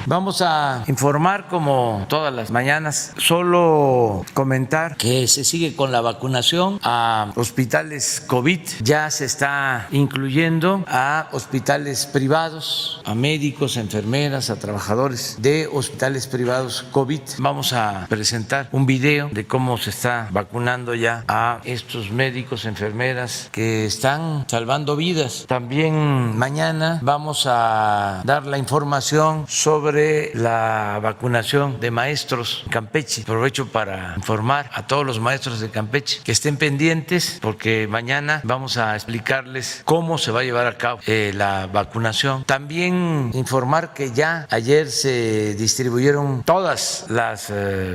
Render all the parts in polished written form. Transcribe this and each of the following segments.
Vamos a informar como todas las mañanas, solo comentar que se sigue con la vacunación a hospitales COVID, ya se está incluyendo a hospitales privados, a médicos, a enfermeras, a trabajadores de hospitales privados COVID. Vamos a presentar un video de cómo se está vacunando ya a estos médicos, enfermeras que están salvando vidas. También mañana vamos a dar la información sobre la vacunación de maestros en Campeche. Aprovecho para informar a todos los maestros de Campeche que estén pendientes porque mañana vamos a explicarles cómo se va a llevar a cabo la vacunación. También informar que ya ayer se distribuyeron todas las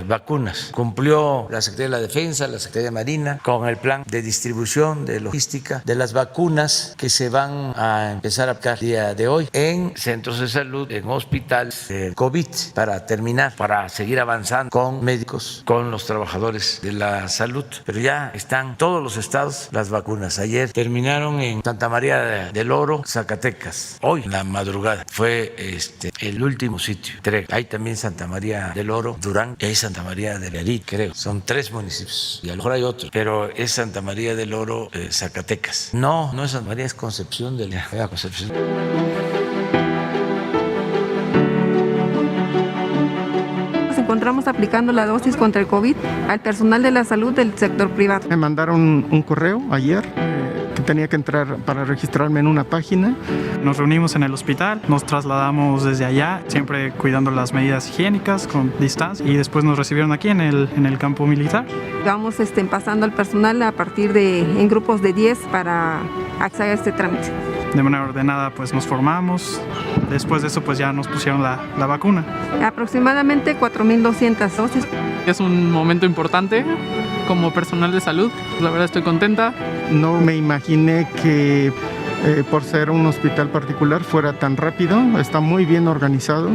vacunas. Cumplió la Secretaría de la Defensa, la Secretaría de Marina con el plan de distribución de logística de las vacunas que se van a empezar a aplicar el día de hoy en centros de salud, en hospitales COVID, para terminar, para seguir avanzando con médicos, con los trabajadores de la salud. Pero ya están todos los estados las vacunas. Ayer terminaron en Santa María del Oro, Zacatecas. Hoy, en la madrugada, fue el último sitio. Hay también Santa María del Oro, Durán, y hay Santa María del Yarit, creo. Son 3 municipios. Y a lo mejor hay otros, pero es Santa María del Oro, Zacatecas. No es Santa María, es Concepción de la Concepción. Encontramos aplicando la dosis contra el COVID al personal de la salud del sector privado. Me mandaron un correo ayer que tenía que entrar para registrarme en una página. Nos reunimos en el hospital, nos trasladamos desde allá, siempre cuidando las medidas higiénicas con distancia, y después nos recibieron aquí en el campo militar. Vamos pasando al personal a partir en grupos de 10 para acceder a este trámite. De manera ordenada pues nos formamos, después de eso pues ya nos pusieron la vacuna. Aproximadamente 4.200 dosis. Es un momento importante como personal de salud, la verdad estoy contenta. No me imaginé que por ser un hospital particular fuera tan rápido, está muy bien organizado.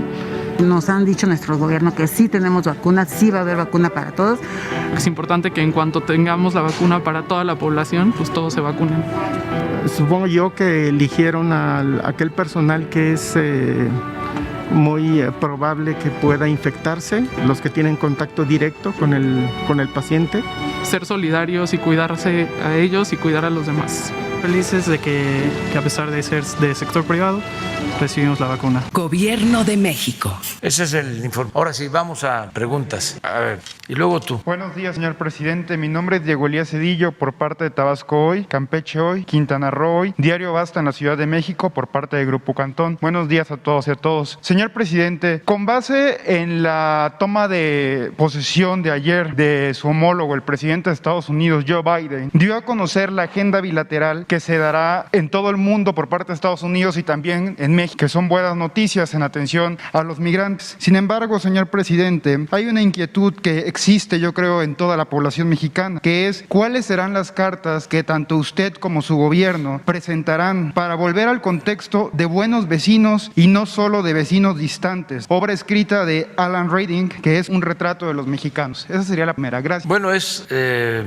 Nos han dicho nuestro gobierno que sí tenemos vacunas, sí va a haber vacuna para todos. Es importante que en cuanto tengamos la vacuna para toda la población, pues todos se vacunen. Supongo yo que eligieron a aquel personal que es muy probable que pueda infectarse, los que tienen contacto directo con el paciente. Ser solidarios y cuidarse a ellos y cuidar a los demás. Felices de que a pesar de ser de sector privado, recibimos la vacuna. Gobierno de México. Ese es el informe. Ahora sí, vamos a preguntas. A ver, y luego tú. Buenos días, señor presidente. Mi nombre es Diego Elías Cedillo, por parte de Tabasco Hoy, Campeche Hoy, Quintana Roo Hoy, Diario Basta en la Ciudad de México, por parte de Grupo Cantón. Buenos días a todos y a todos. Señor presidente, con base en la toma de posesión de ayer de su homólogo, el presidente de Estados Unidos, Joe Biden, dio a conocer la agenda bilateral que se dará en todo el mundo por parte de Estados Unidos y también en México, que son buenas noticias en atención a los migrantes. Sin embargo, señor presidente, hay una inquietud que existe, yo creo, en toda la población mexicana, que es cuáles serán las cartas que tanto usted como su gobierno presentarán para volver al contexto de buenos vecinos y no solo de vecinos distantes. Obra escrita de Alan Reading, que es un retrato de los mexicanos. Esa sería la primera. Gracias. Bueno, es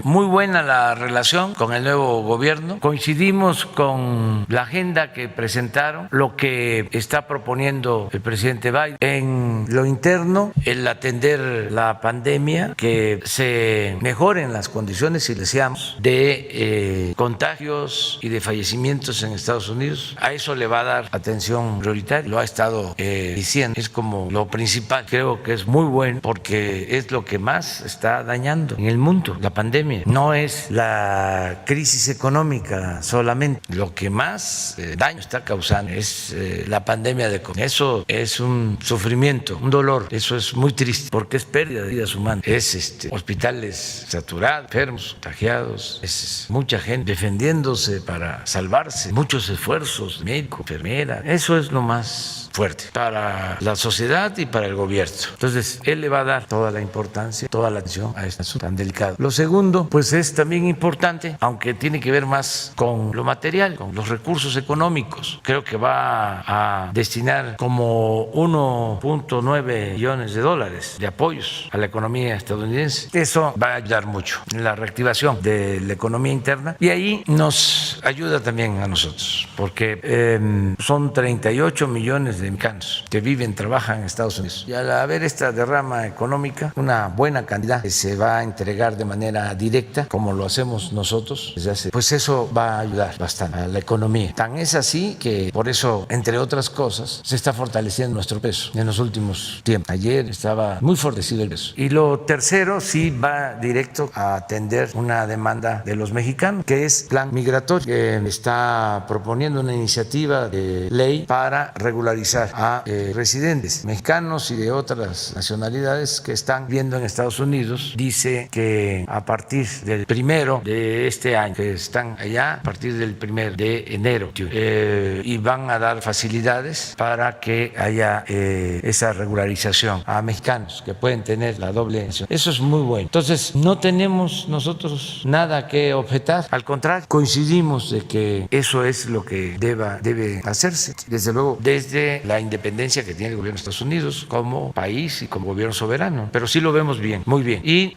muy buena la relación con el nuevo gobierno. Coincidimos con la agenda que presentaron, lo que está proponiendo el presidente Biden en lo interno, el atender la pandemia, que se mejoren las condiciones, si deseamos, de contagios y de fallecimientos en Estados Unidos. A eso le va a dar atención prioritaria, lo ha estado diciendo, es como lo principal. Creo que es muy bueno porque es lo que más está dañando en el mundo, la pandemia. No es la crisis económica solamente, lo que más daño está causando es la pandemia de COVID. Eso es un sufrimiento, un dolor, eso es muy triste porque es pérdida de vidas humanas, es hospitales saturados, enfermos, contagiados, es mucha gente defendiéndose para salvarse, muchos esfuerzos, médicos, enfermeras. Eso es lo más fuerte para la sociedad y para el gobierno. Entonces, él le va a dar toda la importancia, toda la atención a este asunto tan delicado. Lo segundo, pues es también importante, aunque tiene que ver más con lo material, con los recursos económicos. Creo que va a destinar como 1.9 billones de dólares de apoyos a la economía estadounidense. Eso va a ayudar mucho en la reactivación de la economía interna y ahí nos ayuda también a nosotros, porque son 38 millones millones de mexicanos que viven, trabajan en Estados Unidos. Y al haber esta derrama económica, una buena cantidad que se va a entregar de manera directa, como lo hacemos nosotros desde hace, pues eso va a ayudar bastante a la economía. Tan es así que por eso, entre otras cosas, se está fortaleciendo nuestro peso en los últimos tiempos. Ayer estaba muy fortalecido el peso. Y lo tercero sí va directo a atender una demanda de los mexicanos, que es plan migratorio, que está proponiendo una iniciativa de ley para regularizar a residentes mexicanos y de otras nacionalidades que están viviendo en Estados Unidos. Dice que a partir del 1 de este año, que están allá a partir del 1 de enero, y van a dar facilidades para que haya esa regularización a mexicanos que pueden tener la doble nacionalidad. Eso es muy bueno. Entonces, no tenemos nosotros nada que objetar. Al contrario, coincidimos de que eso es lo que debe hacerse. Desde luego, desde la independencia que tiene el gobierno de Estados Unidos como país y como gobierno soberano. Pero sí lo vemos bien, muy bien. Y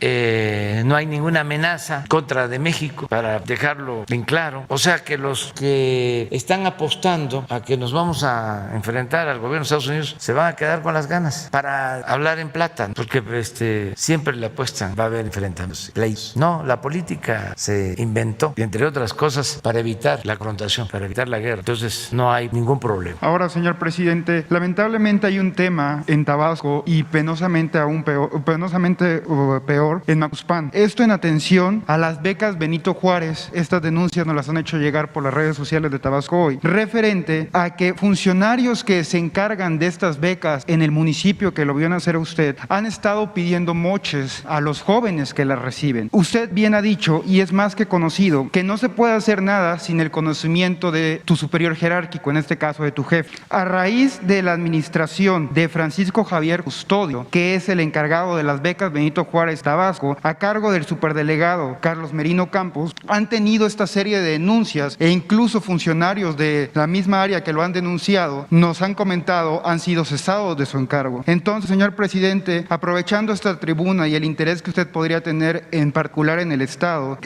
no hay ninguna amenaza contra de México, para dejarlo en claro. O sea que los que están apostando a que nos vamos a enfrentar al gobierno de Estados Unidos se van a quedar con las ganas para hablar en plata, porque siempre le apuestan, va a haber enfrentamientos. No, la política se inventó, entre otras cosas, para evitar la confrontación, para evitar la guerra. Entonces no hay ningún problema. Ahora, señor presidente, lamentablemente hay un tema en Tabasco y penosamente peor en Macuspán. Esto en atención a las becas Benito Juárez. Estas denuncias nos las han hecho llegar por las redes sociales de Tabasco Hoy, referente a que funcionarios que se encargan de estas becas en el municipio que lo vio nacer a usted han estado pidiendo moches a los jóvenes que las reciben. Usted bien ha dicho, y es más que conocido, que no se puede hacer nada sin el conocimiento de tu superior jerárquico, en este caso de tu jefe. A raíz de la administración de Francisco Javier Custodio, que es el encargado de las becas Benito Juárez Tabasco, a cargo del superdelegado Carlos Merino Campos, han tenido esta serie de denuncias, e incluso funcionarios de la misma área que lo han denunciado nos han comentado han sido cesados de su encargo. Entonces, señor presidente, aprovechando esta tribuna y el interés que usted podría tener en particular en el Estado,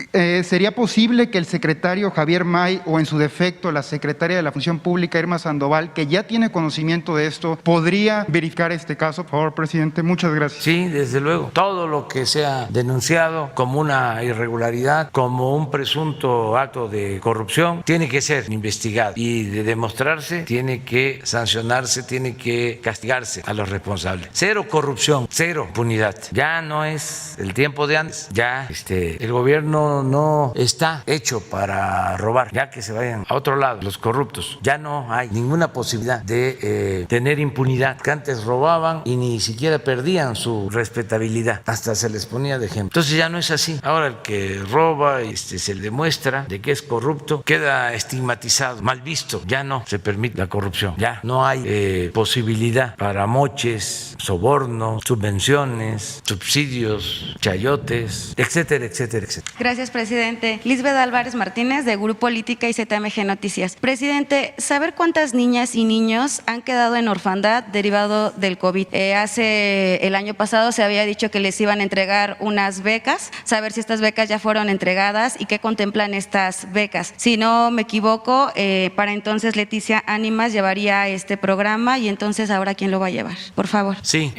¿sería posible que el secretario Javier May, o en su defecto la secretaria de la Función Pública Irma Sandoval, que ya tiene conocimiento de esto, podría verificar este caso? Por favor, presidente, muchas gracias. Sí, desde luego. Todo lo que sea denunciado como una irregularidad, como un presunto acto de corrupción, tiene que ser investigado, y de demostrarse tiene que sancionarse, tiene que castigarse a los responsables. Cero corrupción, cero impunidad. Ya no es el tiempo de antes. Ya el gobierno no está hecho para robar. Ya que se vayan a otro lado los corruptos. Ya no hay ninguna posibilidad de tener impunidad. Que antes robaban y ni siquiera perdían su respetabilidad. Hasta se les ponía de ejemplo. Entonces ya no es así. Ahora el que roba se le demuestra de que es corrupto, queda estigmatizado, mal visto. Ya no se permite la corrupción. Ya no hay posibilidad para moches, sobornos, subvenciones, subsidios, chayotes, etcétera, etcétera, etcétera. Gracias, presidente. Lisbeth Álvarez Martínez, de Grupo Política y ZMG Noticias. Presidente, ¿saber cuántas niñas y niños han quedado en orfandad derivado del COVID? El año pasado se había dicho que les iban a entregar unas becas, saber si estas becas ya fueron entregadas y qué contemplan estas becas. Si no me equivoco, para entonces Leticia Ánimas llevaría este programa, y entonces ahora ¿quién lo va a llevar? Por favor. Sí,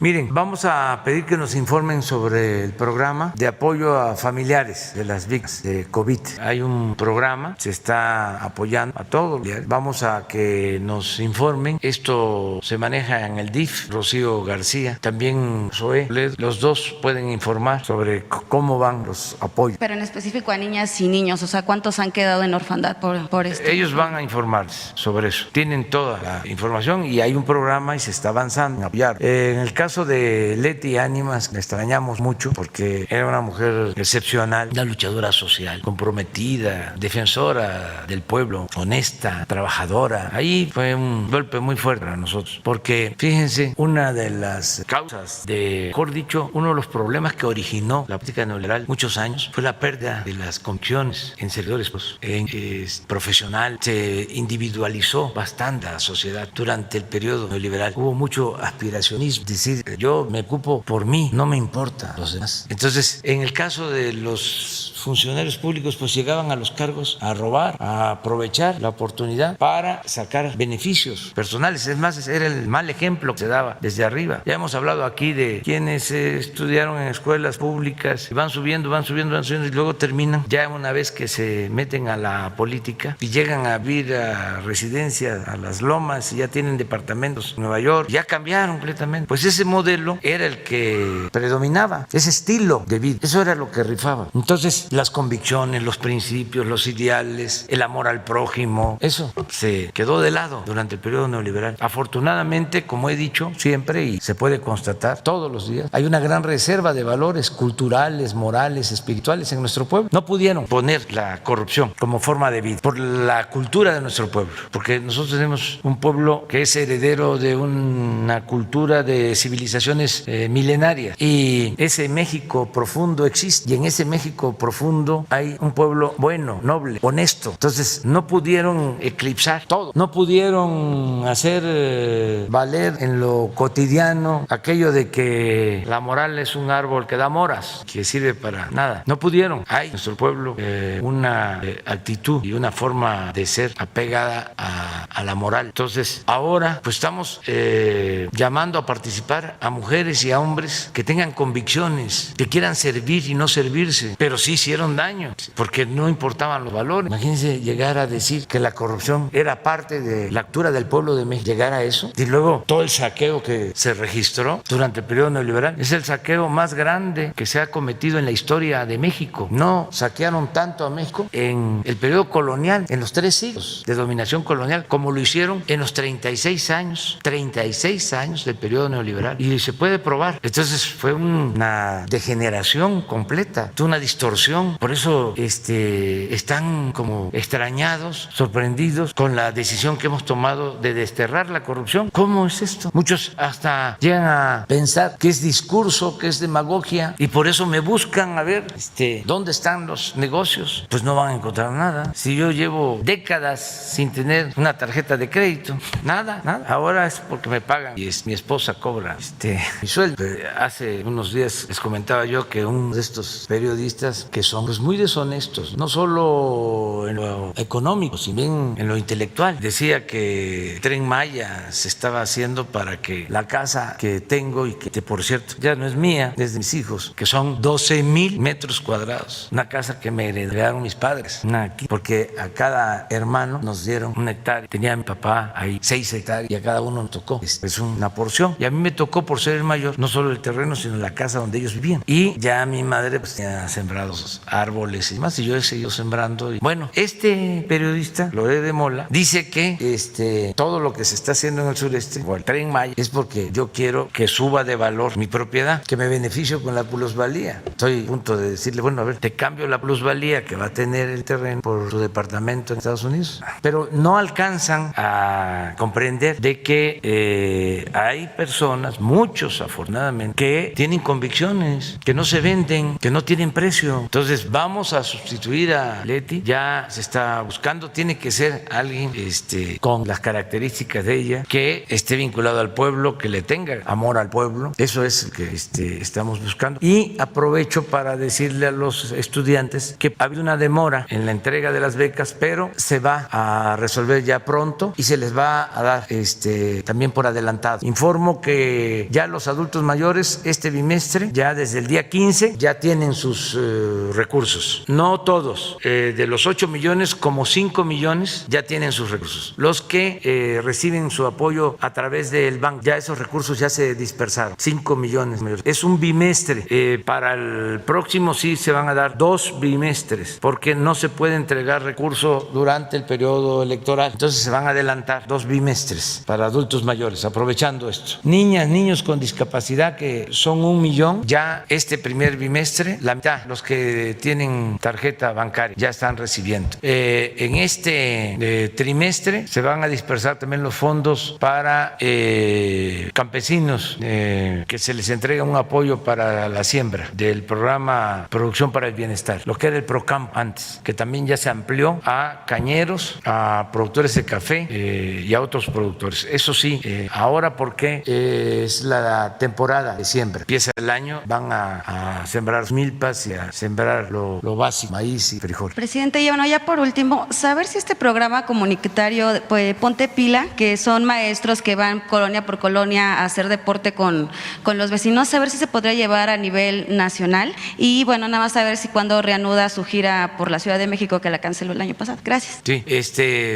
miren, vamos a pedir que nos informen sobre el programa de apoyo a familiares de las víctimas de COVID. Hay un programa, se está apoyando a todos. Vamos a que nos informen. Esto se maneja en el DIF, Rocío García, también Zoé. Los dos pueden informar sobre cómo van los apoyos. Pero en específico a niñas y niños, o sea, ¿cuántos han quedado en orfandad por esto? Ellos van a informarles sobre eso. Tienen toda la información y hay un programa y se está avanzando en apoyar. En el caso de Leti Ánimas, la extrañamos mucho porque era una mujer excepcional, una luchadora social, comprometida, defensora del pueblo, honesta, trabajadora. Ahí fue un golpe muy fuerte para nosotros, porque fíjense, una de las causas mejor dicho, uno de los problemas que originó la política neoliberal muchos años fue la pérdida de las convicciones en servidores profesional. Se individualizó bastante la sociedad durante el periodo neoliberal. Hubo mucho aspiracionismo, es decir, yo me ocupo por mí, no me importa los demás. Entonces, en el caso de los funcionarios públicos, pues llegaban a los cargos a robar, a aprovechar la oportunidad para sacar beneficios beneficios personales. Es más, era el mal ejemplo que se daba desde arriba. Ya hemos hablado aquí de quienes estudiaron en escuelas públicas y van subiendo y luego terminan ya una vez que se meten a la política y llegan a vivir a residencia a Las Lomas y ya tienen departamentos en Nueva York. Ya cambiaron completamente. Pues ese modelo era el que predominaba, ese estilo de vida. Eso era lo que rifaba. Entonces, las convicciones, los principios, los ideales, el amor al prójimo, eso se quedó de lado durante el periodo neoliberal. Afortunadamente, como he dicho siempre y se puede constatar todos los días, hay una gran reserva de valores culturales, morales, espirituales en nuestro pueblo. No pudieron poner la corrupción como forma de vida por la cultura de nuestro pueblo, porque nosotros tenemos un pueblo que es heredero de una cultura de civilizaciones milenarias y ese México profundo existe y en ese México profundo hay un pueblo bueno, noble, honesto. Entonces no pudieron eclipsar todo, no pudieron hacer valer en lo cotidiano aquello de que la moral es un árbol que da moras, que sirve para nada. No pudieron. Hay en nuestro pueblo una actitud y una forma de ser apegada a la moral. Entonces ahora pues estamos llamando a participar a mujeres y a hombres que tengan convicciones, que quieran servir y no servirse, pero sí hicieron daño porque no importaban los valores. Imagínense llegar a decir que la corrupción era parte de la cultura del pueblo de México, llegar a eso, y luego todo el saqueo que se registró durante el periodo neoliberal es el saqueo más grande que se ha cometido en la historia de México. No saquearon tanto a México en el periodo colonial, en los 3 siglos de dominación colonial, como lo hicieron en los 36 años del periodo neoliberal, y se puede probar. Entonces fue una degeneración completa, una distorsión. Por eso están como extrañados, sorprendidos con la decisión que hemos tomado de desterrar la corrupción. ¿Cómo es esto? Muchos hasta llegan a pensar que es discurso, que es demagogia, y por eso me buscan a ver dónde están los negocios. Pues no van a encontrar nada. Si yo llevo décadas sin tener una tarjeta de crédito, nada. Ahora es porque me pagan y mi esposa cobra mi sueldo. Hace unos días les comentaba yo que uno de estos periodistas que son pues muy deshonestos, no solo en lo económico, sino en lo intelectual, decía que Tren Maya se estaba haciendo para que la casa que tengo y que por cierto ya no es mía, es de mis hijos, que son 12,000 metros cuadrados, una casa que me heredaron mis padres, porque a cada hermano nos dieron 1 hectárea. Tenía mi papá ahí 6 hectáreas y a cada uno nos tocó. Es una porción. Y a mí me tocó, por ser el mayor, no solo el terreno, sino la casa donde ellos vivían. Y ya mi madre pues tenía sembrados árboles y demás, y yo he seguido sembrando. Y bueno, este periodista, Loret de Mola, dice que todo lo que se está haciendo en el sureste, o el Tren Maya, es porque yo quiero que suba de valor mi propiedad, que me beneficio con la plusvalía. Estoy a punto de decirle, bueno, a ver, te cambio la plusvalía que va a tener el terreno por tu departamento en Estados Unidos. Pero no alcanzan a comprender de que hay personas, muchos afortunadamente, que tienen convicciones, que no se venden, que no tienen precio. Entonces vamos a sustituir a Leti, ya se está buscando, tiene que ser alguien con las características de ella, que esté vinculado al pueblo, que le tenga amor al pueblo. Eso es lo que estamos buscando. Y aprovecho para decirle a los estudiantes que ha habido una demora en la entrega de las becas, pero se va a resolver ya pronto y se les va a dar también por adelantado. Informo que ya los adultos mayores este bimestre, ya desde el día 15, ya tienen sus recursos. No todos, de los 8 millones, como 5 millones ya tienen sus recursos. Los que reciben su apoyo a través del banco, ya esos recursos ya se dispersaron. 5 millones. Es un bimestre. Para el próximo sí se van a dar 2 bimestres, porque no se puede entregar recurso durante el periodo electoral. Entonces se van a adelantar 2 bimestres para adultos mayores, aprovechando esto. Niñas, niños con discapacidad, que son 1 millón, ya este primer bimestre, la mitad, los que tienen tarjeta bancaria, ya están recibiendo. En este trimestre se van a dispersar también los fondos para campesinos, que se les entrega un apoyo para la siembra del programa Producción para el Bienestar, lo que era el Procampo antes, que también ya se amplió a cañeros, a productores de café y a otros productores. Eso sí, ahora porque es la temporada de siembra, empieza el año, van a sembrar milpas y a sembrar lo básico, maíz y frijol. Presidente, y bueno, ya por último, saber si este programa comunitario pues Ponte Pila, que son maestros que van colonia por colonia a hacer deporte con los vecinos, a ver si se podría llevar a nivel nacional y bueno, nada más a ver si cuando reanuda su gira por la Ciudad de México, que la canceló el año pasado. Gracias. Sí,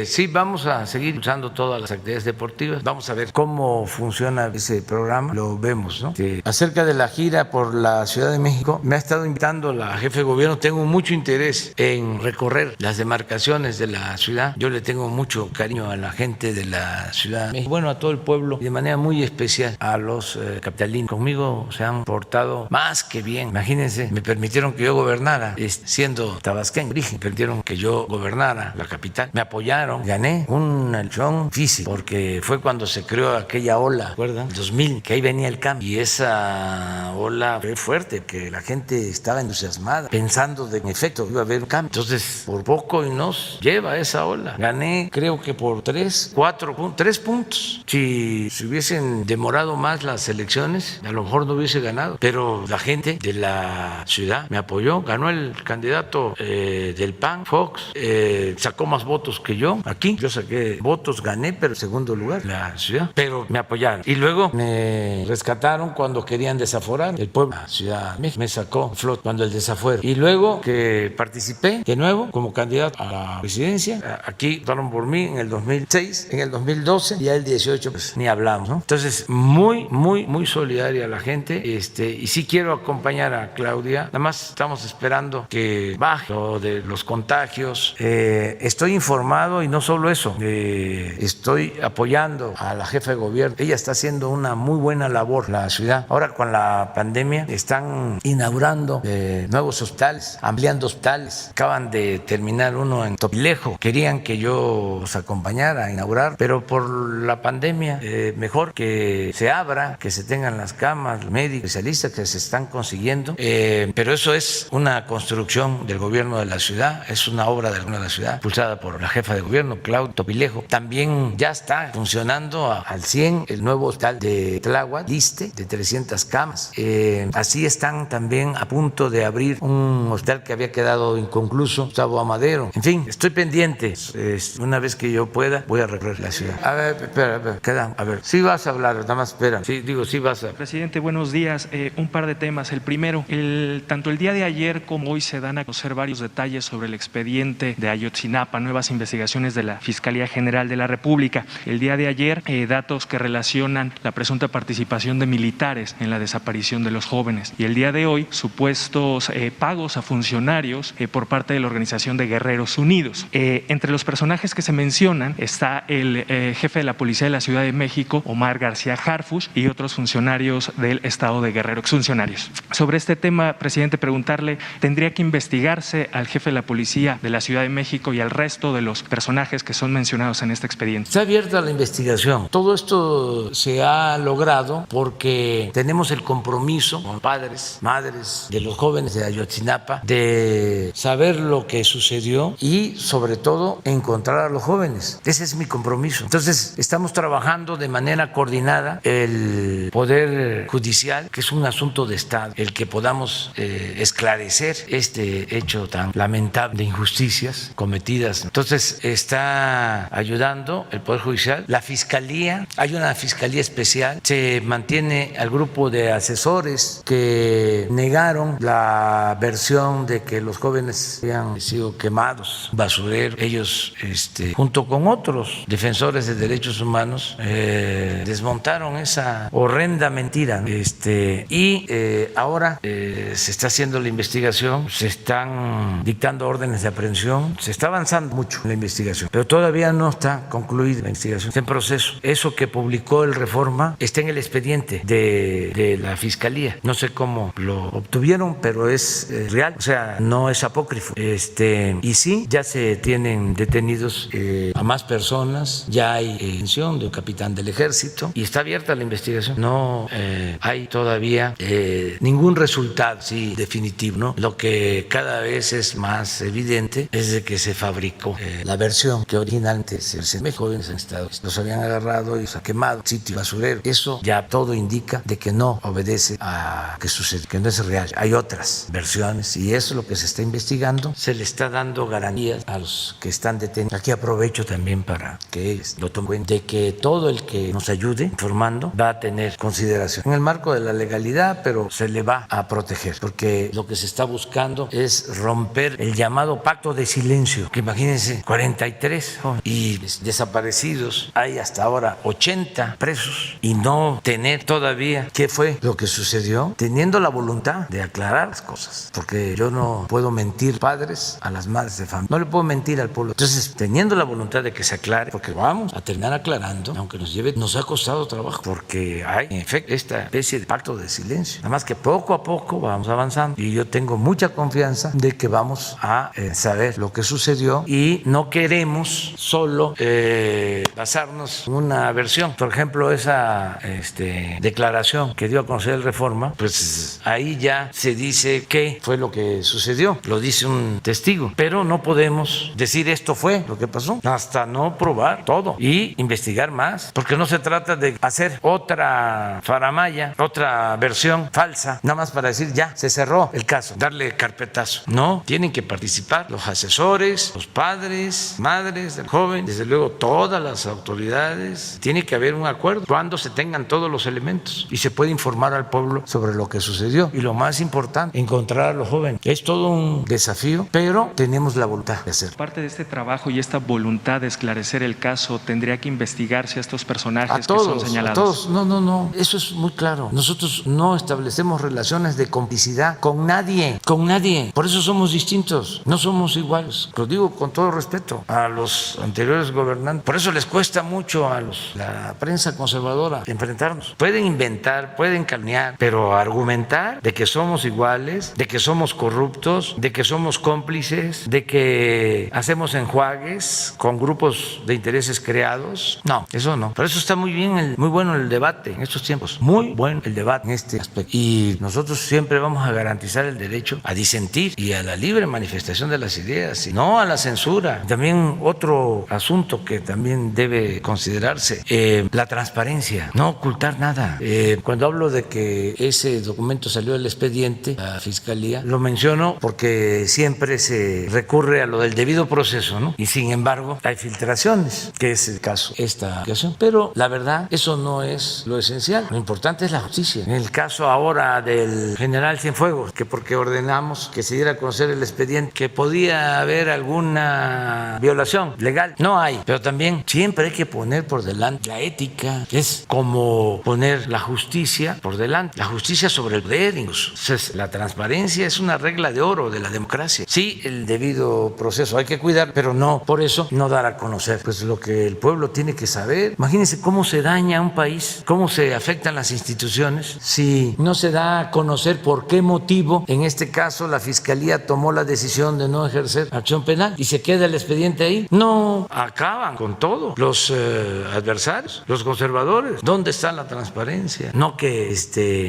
sí, vamos a seguir usando todas las actividades deportivas, vamos a ver cómo funciona ese programa, lo vemos, ¿no? Acerca de la gira por la Ciudad de México, me ha estado invitando la jefe de gobierno, tengo mucho interés en recorrer las demarcaciones de la ciudad, yo le tengo mucho cariño a la gente de la Ciudad de México, bueno, a todo el pueblo y de manera muy especial a los capitalinos. Conmigo se han portado más que bien, imagínense, me permitieron que yo gobernara, siendo tabasqueño, me permitieron que yo gobernara la capital, me apoyaron, gané una elección difícil, porque fue cuando se creó aquella ola, ¿recuerdan? 2000, que ahí venía el cambio, y esa ola fue fuerte, que la gente estaba entusiasmada, pensando de en efecto iba a haber un cambio, entonces por poco y nos lleva esa ola, gané creo que por 3 puntos, si se hubiesen demorado más las elecciones, a lo mejor no hubiese ganado, pero la gente de la ciudad me apoyó, ganó el candidato del PAN, Fox, sacó más votos que yo, aquí yo saqué votos, gané, pero en segundo lugar la ciudad, pero me apoyaron y luego me rescataron cuando querían desaforar el pueblo, la Ciudad de México me sacó flot cuando el desafuero y luego que participé de nuevo como candidato a la presidencia, aquí votaron por mí en el 2006, en el 2012 y ya el 18 pues ni hablamos, ¿no? Entonces muy solidaria la gente, y sí quiero acompañar a Claudia, nada más estamos esperando que baje lo de los contagios, estoy informado y no solo eso, estoy apoyando a la jefa de gobierno, ella está haciendo una muy buena labor la ciudad, ahora con la pandemia están inaugurando nuevos hospitales, ampliando hospitales, acaban de terminar uno en Topilejo, querían que yo los acompañara a inaugurar, pero por la pandemia mejor que se abra, que se tengan las camas, médicos, especialistas que se están consiguiendo, pero eso es una construcción del gobierno de la ciudad, es una obra del gobierno de la ciudad, impulsada por la jefa de gobierno, Claudia Topilejo. También ya está funcionando al 100 el nuevo hospital de Tláhuac, Liste, de 300 camas. Así están también a punto de abrir un hospital que había quedado inconcluso, Gustavo Amadero. En fin, estoy pendiente. Una vez que yo pueda, voy a recorrer la ciudad. A ver, espera, queda. A ver, sí vas a hablar, nada más espera. Sí, digo, sí vas a. Presidente, buenos días. Un par de temas. El primero, tanto el día de ayer como hoy se dan a conocer varios detalles sobre el expediente de Ayotzinapa, nuevas investigaciones de la Fiscalía General de la República. El día de ayer, datos que relacionan la presunta participación de militares en la desaparición de los jóvenes. Y el día de hoy, supuestos pagos a funcionarios por parte de la Organización de Guerreros Unidos. Entre los personajes que se mencionan está el jefe de la Policía de la Ciudad de México, Omar García Harfuch, y otros funcionarios del Estado de Guerrero, exfuncionarios. Sobre este tema, presidente, preguntarle, ¿tendría que investigarse al jefe de la Policía de la Ciudad de México y al resto de los personajes que son mencionados en este expediente? Está abierta la investigación. Todo esto se ha logrado porque tenemos el compromiso con padres, madres de los jóvenes de Ayotzinapa de saber lo que sucedió y sobre todo encontrar a los jóvenes. Ese es mi compromiso. Entonces estamos trabajando de manera coordinada, el Poder Judicial, que es un asunto de Estado, el que podamos esclarecer este hecho tan lamentable de injusticias cometidas. Entonces está ayudando el Poder Judicial, la Fiscalía, hay una Fiscalía Especial, se mantiene al grupo de asesores que negaron la versión de que los jóvenes habían sido quemados, basurero. Ellos, junto con otros defensores de derechos humanos, desmontaron esa horrenda mentira. Y ahora se está haciendo la investigación, se están dictando órdenes de aprehensión, se está avanzando mucho en la investigación, pero todavía no está concluida la investigación, está en proceso. Eso que publicó el Reforma está en el expediente de la Fiscalía. No sé cómo lo obtuvieron, pero es real, o sea, no es apócrifo. Y sí, ya se tienen detenidos a más personas, ya hay detención de un capitán del ejército y está abierta la investigación. No hay todavía ningún resultado definitivo, ¿no? Lo que cada vez es más evidente es de que se fabricó la versión que originalmente jóvenes en Estados Unidos los habían agarrado y se ha quemado sitio basurero. Eso ya todo indica de que no obedece a que sucede, que no es real. Hay otras versiones y eso es lo que se está investigando. Se le está dando garantías a los que están detenidos. Aquí aprovecho también también para que lo tomen en cuenta, de que todo el que nos ayude informando va a tener consideración en el marco de la legalidad, pero se le va a proteger, porque lo que se está buscando es romper el llamado pacto de silencio, que imagínense, 43 y desaparecidos, hay hasta ahora 80 presos, y no tener todavía qué fue lo que sucedió, teniendo la voluntad de aclarar las cosas, porque yo no puedo mentir padres a las madres de familia, no le puedo mentir al pueblo. Entonces, teniendo la voluntad de que se aclare, porque vamos a terminar aclarando, aunque nos ha costado trabajo, porque hay en efecto esta especie de pacto de silencio, nada más que poco a poco vamos avanzando, y yo tengo mucha confianza de que vamos a saber lo que sucedió, y no queremos solo basarnos en una versión. Por ejemplo, esa declaración que dio a conocer el Reforma, pues ahí ya se dice qué fue lo que sucedió, lo dice un testigo, pero no podemos decir esto fue lo que pasó hasta no probar todo y investigar más, porque no se trata de hacer otra faramaya, otra versión falsa, nada más para decir ya se cerró el caso, darle carpetazo. No, tienen que participar los asesores, los padres, madres del joven, desde luego todas las autoridades. Tiene que haber un acuerdo cuando se tengan todos los elementos y se puede informar al pueblo sobre lo que sucedió. Y lo más importante, encontrar a los jóvenes. Es todo un desafío, pero tenemos la voluntad de hacerlo. Parte de este trabajo y esta voluntad de esclarecer el caso, tendría que investigarse a estos personajes que son señalados. A todos. No, eso es muy claro. Nosotros no establecemos relaciones de complicidad con nadie. Por eso somos distintos, no somos iguales. Lo digo con todo respeto a los anteriores gobernantes. Por eso les cuesta mucho a la prensa conservadora enfrentarnos. Pueden inventar, pueden calumniar, pero argumentar de que somos iguales, de que somos corruptos, de que somos cómplices, de que hacemos enjuagues con grupos de intereses creados, no, eso no. Por eso está muy bien, muy bueno el debate en estos tiempos, muy bueno el debate en este aspecto. Y nosotros siempre vamos a garantizar el derecho a disentir y a la libre manifestación de las ideas, y no a la censura. También otro asunto que también debe considerarse, la transparencia, no ocultar nada. Cuando hablo de que ese documento salió del expediente, la Fiscalía, lo menciono porque siempre se recurre a lo del debido proceso, ¿no? Y sin embargo hay filtraciones, que es el caso de esta ocasión. Pero la verdad, eso no es lo esencial. Lo importante es la justicia. En el caso ahora del general Cienfuegos, que porque ordenamos que se diera a conocer el expediente, que podía haber alguna violación legal, no hay. Pero también siempre hay que poner por delante la ética. Es como poner la justicia por delante, la justicia sobre el poder incluso. Entonces, la transparencia es una regla de oro de la democracia. Sí, el debido proceso hay que cuidar, pero no por eso no dar a conocer pues lo que el pueblo tiene que saber. Imagínense cómo se daña un país, cómo se afectan las instituciones si no se da a conocer por qué motivo, en este caso, la Fiscalía tomó la decisión de no ejercer acción penal y se queda el expediente ahí. No, acaban con todo los adversarios, los conservadores. ¿Dónde está la transparencia? No que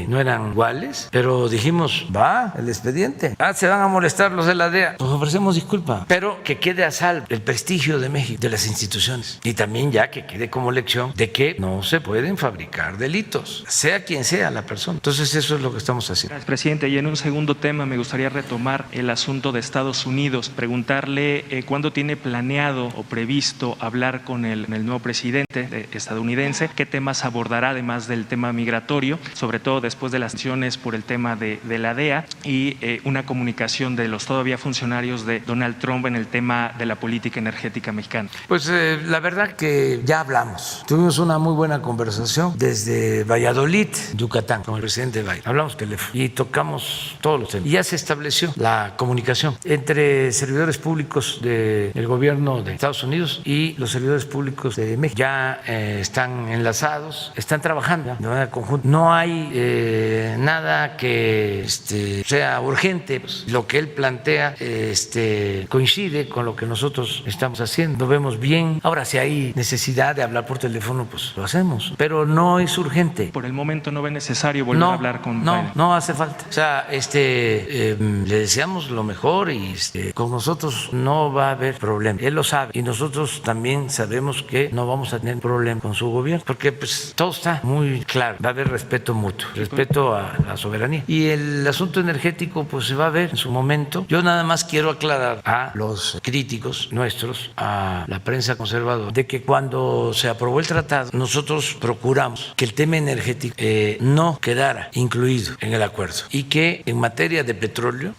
no eran iguales, pero dijimos, va el expediente. Se van a molestar los de la DEA. Pues ofrecemos disculpa, pero que quede a salvo el prestigio de México, de las instituciones. Y también ya que quede como lección de que no se pueden fabricar delitos, sea quien sea la persona. Entonces eso es lo que estamos haciendo. Gracias, presidente. Y en un segundo tema me gustaría retomar el asunto de Estados Unidos, preguntarle cuándo tiene planeado o previsto hablar con el nuevo presidente estadounidense, qué temas abordará además del tema migratorio, sobre todo después de las sanciones por el tema de la DEA y una comunicación de los todavía funcionarios de Donald Trump en el tema de la política energética mexicana. Pues la verdad que ya hablamos, tuvimos una muy buena conversación desde Valladolid, Yucatán, con el presidente Biden. Hablamos teléfono y tocamos todos los temas. Y ya se estableció la comunicación entre servidores públicos del gobierno de Estados Unidos y los servidores públicos de México. Ya están enlazados, están trabajando de manera conjunta. No hay nada que sea urgente. Pues, lo que él plantea coincide con lo que nosotros estamos haciendo. Lo vemos bien. Ahora, si hay necesidad de hablar por teléfono, pues lo hacemos. Pero no es urgente. Por el momento no ve necesario volver a hablar con Biden. No hace falta. O sea, le deseamos lo mejor y con nosotros no va a haber problema. Él lo sabe y nosotros también sabemos que no vamos a tener problema con su gobierno porque pues todo está muy claro. Va a haber respeto mutuo, respeto a la soberanía. Y el asunto energético pues se va a ver en su momento. Yo nada más quiero aclarar a los críticos nuestros, a la prensa conservadora de que cuando se aprobó el tratado nosotros procuramos que el tema energético no quedara incluido en el acuerdo y que en materia de petróleo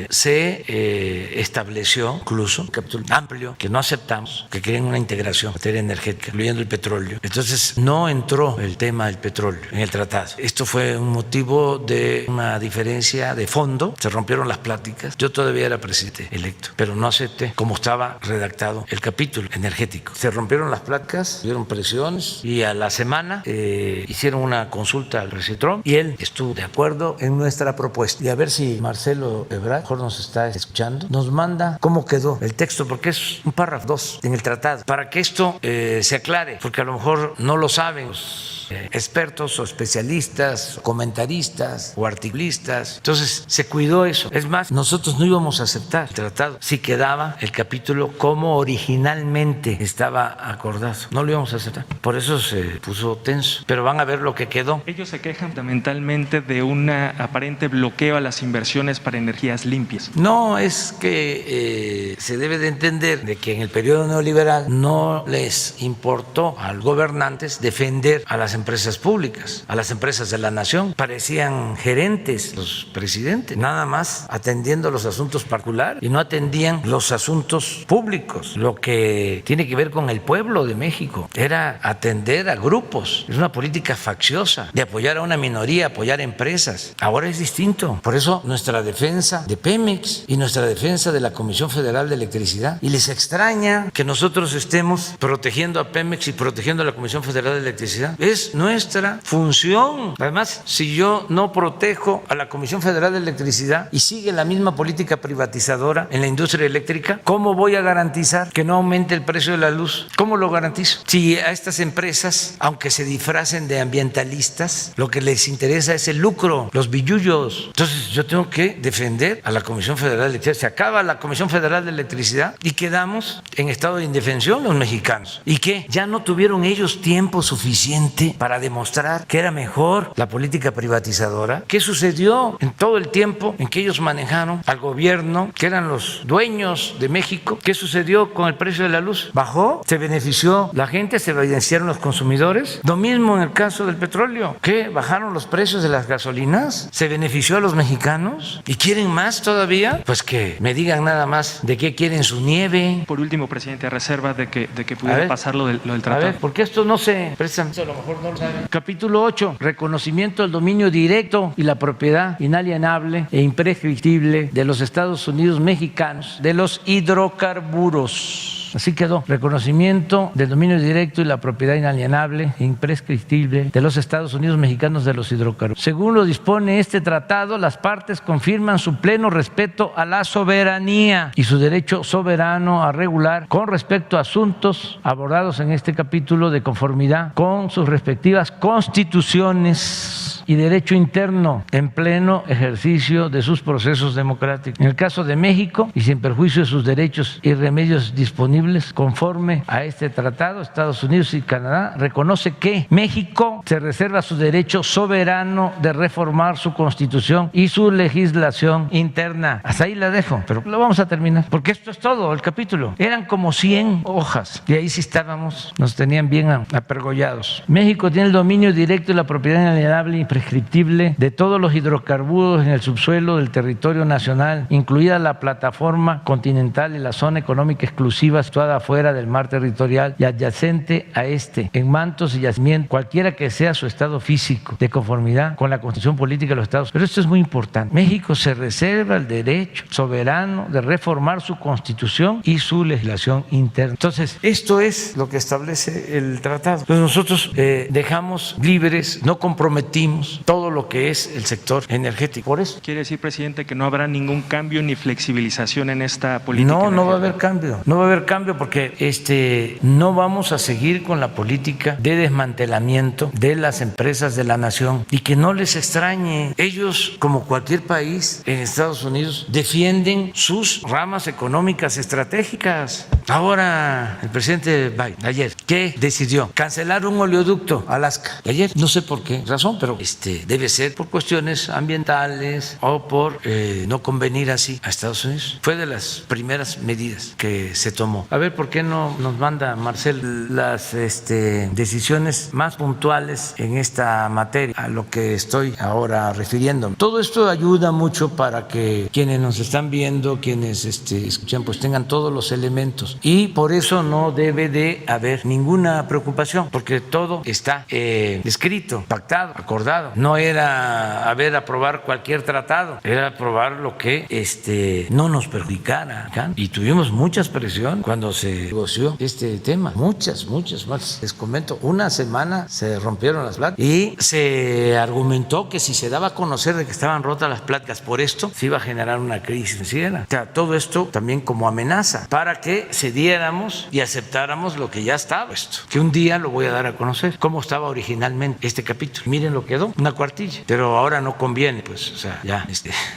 se estableció incluso un capítulo amplio que no aceptamos, que querían una integración en materia energética, incluyendo el petróleo. Entonces no entró el tema del petróleo en el tratado. Esto fue un motivo de una diferencia de fondo, se rompieron las pláticas. Yo todavía era presidente electo, pero no acepté como estaba redactado el capítulo energético. Se rompieron las pláticas, tuvieron presiones y a la semana hicieron una consulta al presidente Trump y él estuvo de acuerdo en nuestra propuesta. Y a ver si Marcelo Ebrard, mejor nos está escuchando, nos manda cómo quedó el texto, porque es un párrafo 2 en el tratado, para que esto se aclare, porque a lo mejor no lo saben los expertos o especialistas, o comentaristas o articulistas. Entonces se cuidó eso. Es más, nosotros no íbamos a aceptar el tratado si quedaba el capítulo como originalmente estaba acordado. No lo íbamos a aceptar. Por eso se puso tenso. Pero van a ver lo que quedó. Ellos se quejan fundamentalmente de un aparente bloqueo a las inversiones para energías limpias. No, es que se debe de entender de que en el periodo neoliberal no les importó a los gobernantes defender a las empresas públicas, a las empresas de la nación. Parecían gerentes los presidentes, nada más atendiendo los asuntos particulares y no atendían los asuntos públicos. Lo que tiene que ver con el pueblo de México era atender a grupos. Es una política facciosa de apoyar a una minoría, apoyar empresas. Ahora es distinto. Por eso nuestra defensa de Pemex y nuestra defensa de la Comisión Federal de Electricidad. Y les extraña que nosotros estemos protegiendo a Pemex y protegiendo a la Comisión Federal de Electricidad. Es nuestra función. Además, si yo no protejo a la Comisión Federal de Electricidad y sigue la misma política privatizadora en la industria eléctrica, ¿cómo voy a garantizar que no aumente el precio de la luz? ¿Cómo lo garantizo? Si a estas empresas, aunque se disfracen de ambientalistas, lo que les interesa es el lucro, los billullos. Entonces yo tengo que defender a la Comisión Federal de Electricidad. Se acaba la Comisión Federal de Electricidad y quedamos en estado de indefensión los mexicanos. ¿Y qué? Ya no tuvieron ellos tiempo suficiente para demostrar que era mejor la política privatizadora. ¿Qué sucedió en todo el tiempo en que ellos manejaron al gobierno, que eran los dueños de México? ¿Qué sucedió con el precio de la luz? ¿Bajó? ¿Se benefició la gente? ¿Se beneficiaron los consumidores? Lo mismo en el caso del petróleo. ¿Qué? ¿Bajaron los precios de las gasolinas? ¿Se benefició a los mexicanos? ¿Y quieren más todavía? Pues que me digan nada más de qué quieren su nieve. Por último, presidente, a reserva de que pudiera pasar lo del tratado. A ver, porque esto no se presta. A lo mejor no lo saben. Capítulo 8. Reconocimiento del dominio directo y la propiedad inalienable e imprescriptible de los Estados Unidos mexicanos de los hidrocarburos. Así quedó. Reconocimiento del dominio directo y la propiedad inalienable e imprescriptible de los Estados Unidos mexicanos de los hidrocarburos. Según lo dispone este tratado, las partes confirman su pleno respeto a la soberanía y su derecho soberano a regular con respecto a asuntos abordados en este capítulo de conformidad con sus respectivas constituciones y derecho interno en pleno ejercicio de sus procesos democráticos. En el caso de México, y sin perjuicio de sus derechos y remedios disponibles conforme a este tratado, Estados Unidos y Canadá reconoce que México se reserva su derecho soberano de reformar su constitución y su legislación interna. Hasta ahí la dejo, pero lo vamos a terminar, porque esto es todo el capítulo. Eran como 100 hojas y ahí sí estábamos, nos tenían bien apergollados. México tiene el dominio directo y la propiedad inalienable y prescriptible de todos los hidrocarburos en el subsuelo del territorio nacional, incluida la plataforma continental y la zona económica exclusiva situada fuera del mar territorial y adyacente a este, en mantos y yacimientos, cualquiera que sea su estado físico, de conformidad con la Constitución Política de los Estados. Pero esto es muy importante. México se reserva el derecho soberano de reformar su Constitución y su legislación interna. Entonces, esto es lo que establece el tratado. Entonces, nosotros dejamos libres, no comprometimos todo lo que es el sector energético. Por eso. ¿Quiere decir, presidente, que no habrá ningún cambio ni flexibilización en esta política? No va a haber cambio. No va a haber cambio porque no vamos a seguir con la política de desmantelamiento de las empresas de la nación y que no les extrañe. Ellos, como cualquier país en Estados Unidos, defienden sus ramas económicas estratégicas. Ahora, el presidente Biden, ayer, ¿qué decidió? Cancelar un oleoducto Alaska. Ayer, no sé por qué razón, pero debe ser por cuestiones ambientales o por no convenir así a Estados Unidos. Fue de las primeras medidas que se tomó. A ver, ¿por qué no nos manda, Marcel, las decisiones más puntuales en esta materia, a lo que estoy ahora refiriéndome? Todo esto ayuda mucho para que quienes nos están viendo, quienes escuchan, pues tengan todos los elementos, y por eso no debe de haber ninguna preocupación, porque todo está escrito, pactado, acordado. No era aprobar cualquier tratado, era aprobar lo que no nos perjudicara. Y tuvimos muchas presión cuando se negoció este tema, muchas más. Les comento, una semana se rompieron las pláticas y se argumentó que si se daba a conocer de que estaban rotas las pláticas por esto, se iba a generar una crisis financiera. O sea, todo esto también como amenaza para que cediéramos y aceptáramos lo que ya estaba esto, que un día lo voy a dar a conocer, cómo estaba originalmente este capítulo. Miren lo que quedó, una cuartilla, pero ahora no conviene, pues, o sea, ya,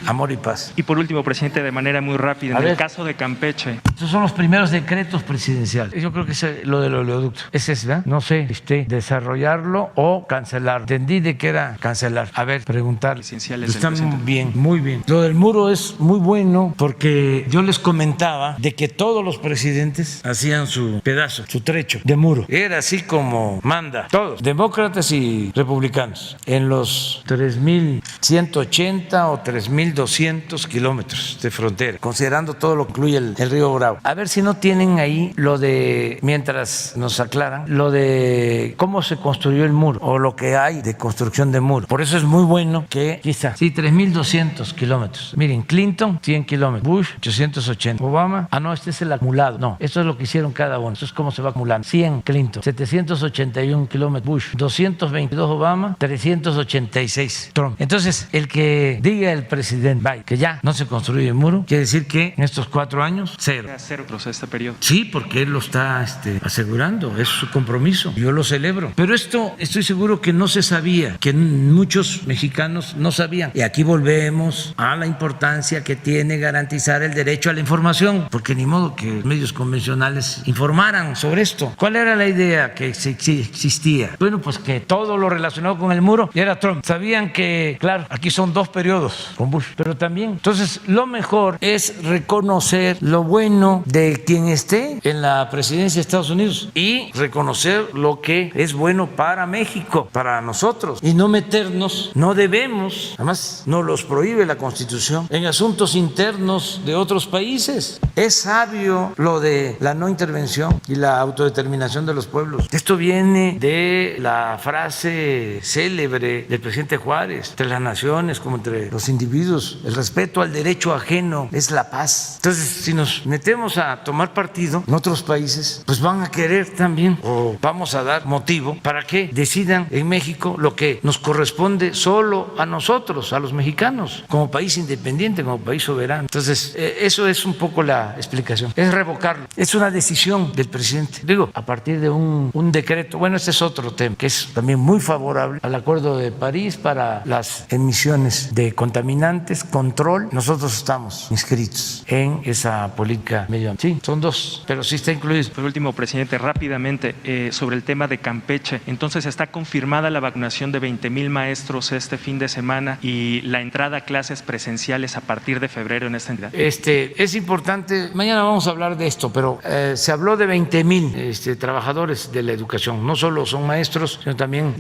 amor y paz. Y por último, presidente, de manera muy rápida, en el caso de Campeche. Estos son los primeros decretos presidenciales. Yo creo que es lo del oleoducto. Ese es, ¿verdad? No sé, desarrollarlo o cancelar. Entendí de que era cancelar. A ver, preguntar. Están bien, muy bien. Lo del muro es muy bueno porque yo les comentaba de que todos los presidentes hacían su pedazo, su trecho de muro. Era así como manda, todos, demócratas y republicanos, en los 3.180 o 3.200 kilómetros de frontera, considerando todo lo que incluye el río Bravo. A ver si no tienen ahí lo de, mientras nos aclaran, lo de cómo se construyó el muro o lo que hay de construcción de muro. Por eso es muy bueno que, quizá, sí, 3.200 kilómetros. Miren, Clinton, 100 kilómetros, Bush, 880, Obama, no, este es el acumulado, no, esto es lo que hicieron cada uno, esto es cómo se va acumulando. 100 Clinton, 781 kilómetros Bush, 222 Obama, 386 Trump. Entonces, el que diga el presidente Biden que ya no se construye el muro, quiere decir que en estos 4 años, cero. Cero este periodo. Sí, porque él lo está asegurando, es su compromiso, yo lo celebro. Pero esto estoy seguro que no se sabía, que muchos mexicanos no sabían. Y aquí volvemos a la importancia que tiene garantizar el derecho a la información, porque ni modo que los medios convencionales informaran sobre esto. ¿Cuál era la idea que existía? Bueno, pues que todo lo relacionado con el muro era Trump. Sabían que, claro, aquí son 2 periodos con Bush, pero también. Entonces, lo mejor es reconocer lo bueno de quien esté en la presidencia de Estados Unidos y reconocer lo que es bueno para México, para nosotros, y no meternos, no debemos, además nos los prohíbe la Constitución, en asuntos internos de otros países. Es sabio lo de la no intervención y la autodeterminación de los pueblos. Esto viene de la frase célebre del presidente Juárez: entre las naciones como entre los individuos, el respeto al derecho ajeno es la paz. Entonces, si nos metemos a tomar partido en otros países, pues van a querer también, o vamos a dar motivo para que decidan en México lo que nos corresponde solo a nosotros, a los mexicanos, como país independiente, como país soberano. Entonces, eso es un poco la explicación. Es revocarlo. Es una decisión del presidente. Digo, a partir de un decreto. Bueno, este es otro tema que es también muy favorable al Acuerdo de París para las emisiones de contaminantes, control. Nosotros estamos inscritos en esa política medioambiental. Sí, son 2, pero sí está incluido. Por último, presidente, rápidamente, sobre el tema de Campeche. Entonces, ¿está confirmada la vacunación de 20,000 maestros este fin de semana y la entrada a clases presenciales a partir de febrero en esta entidad? Es importante, mañana vamos a hablar de esto, pero se habló de 20,000 trabajadores de la educación. No solo son maestros, sino también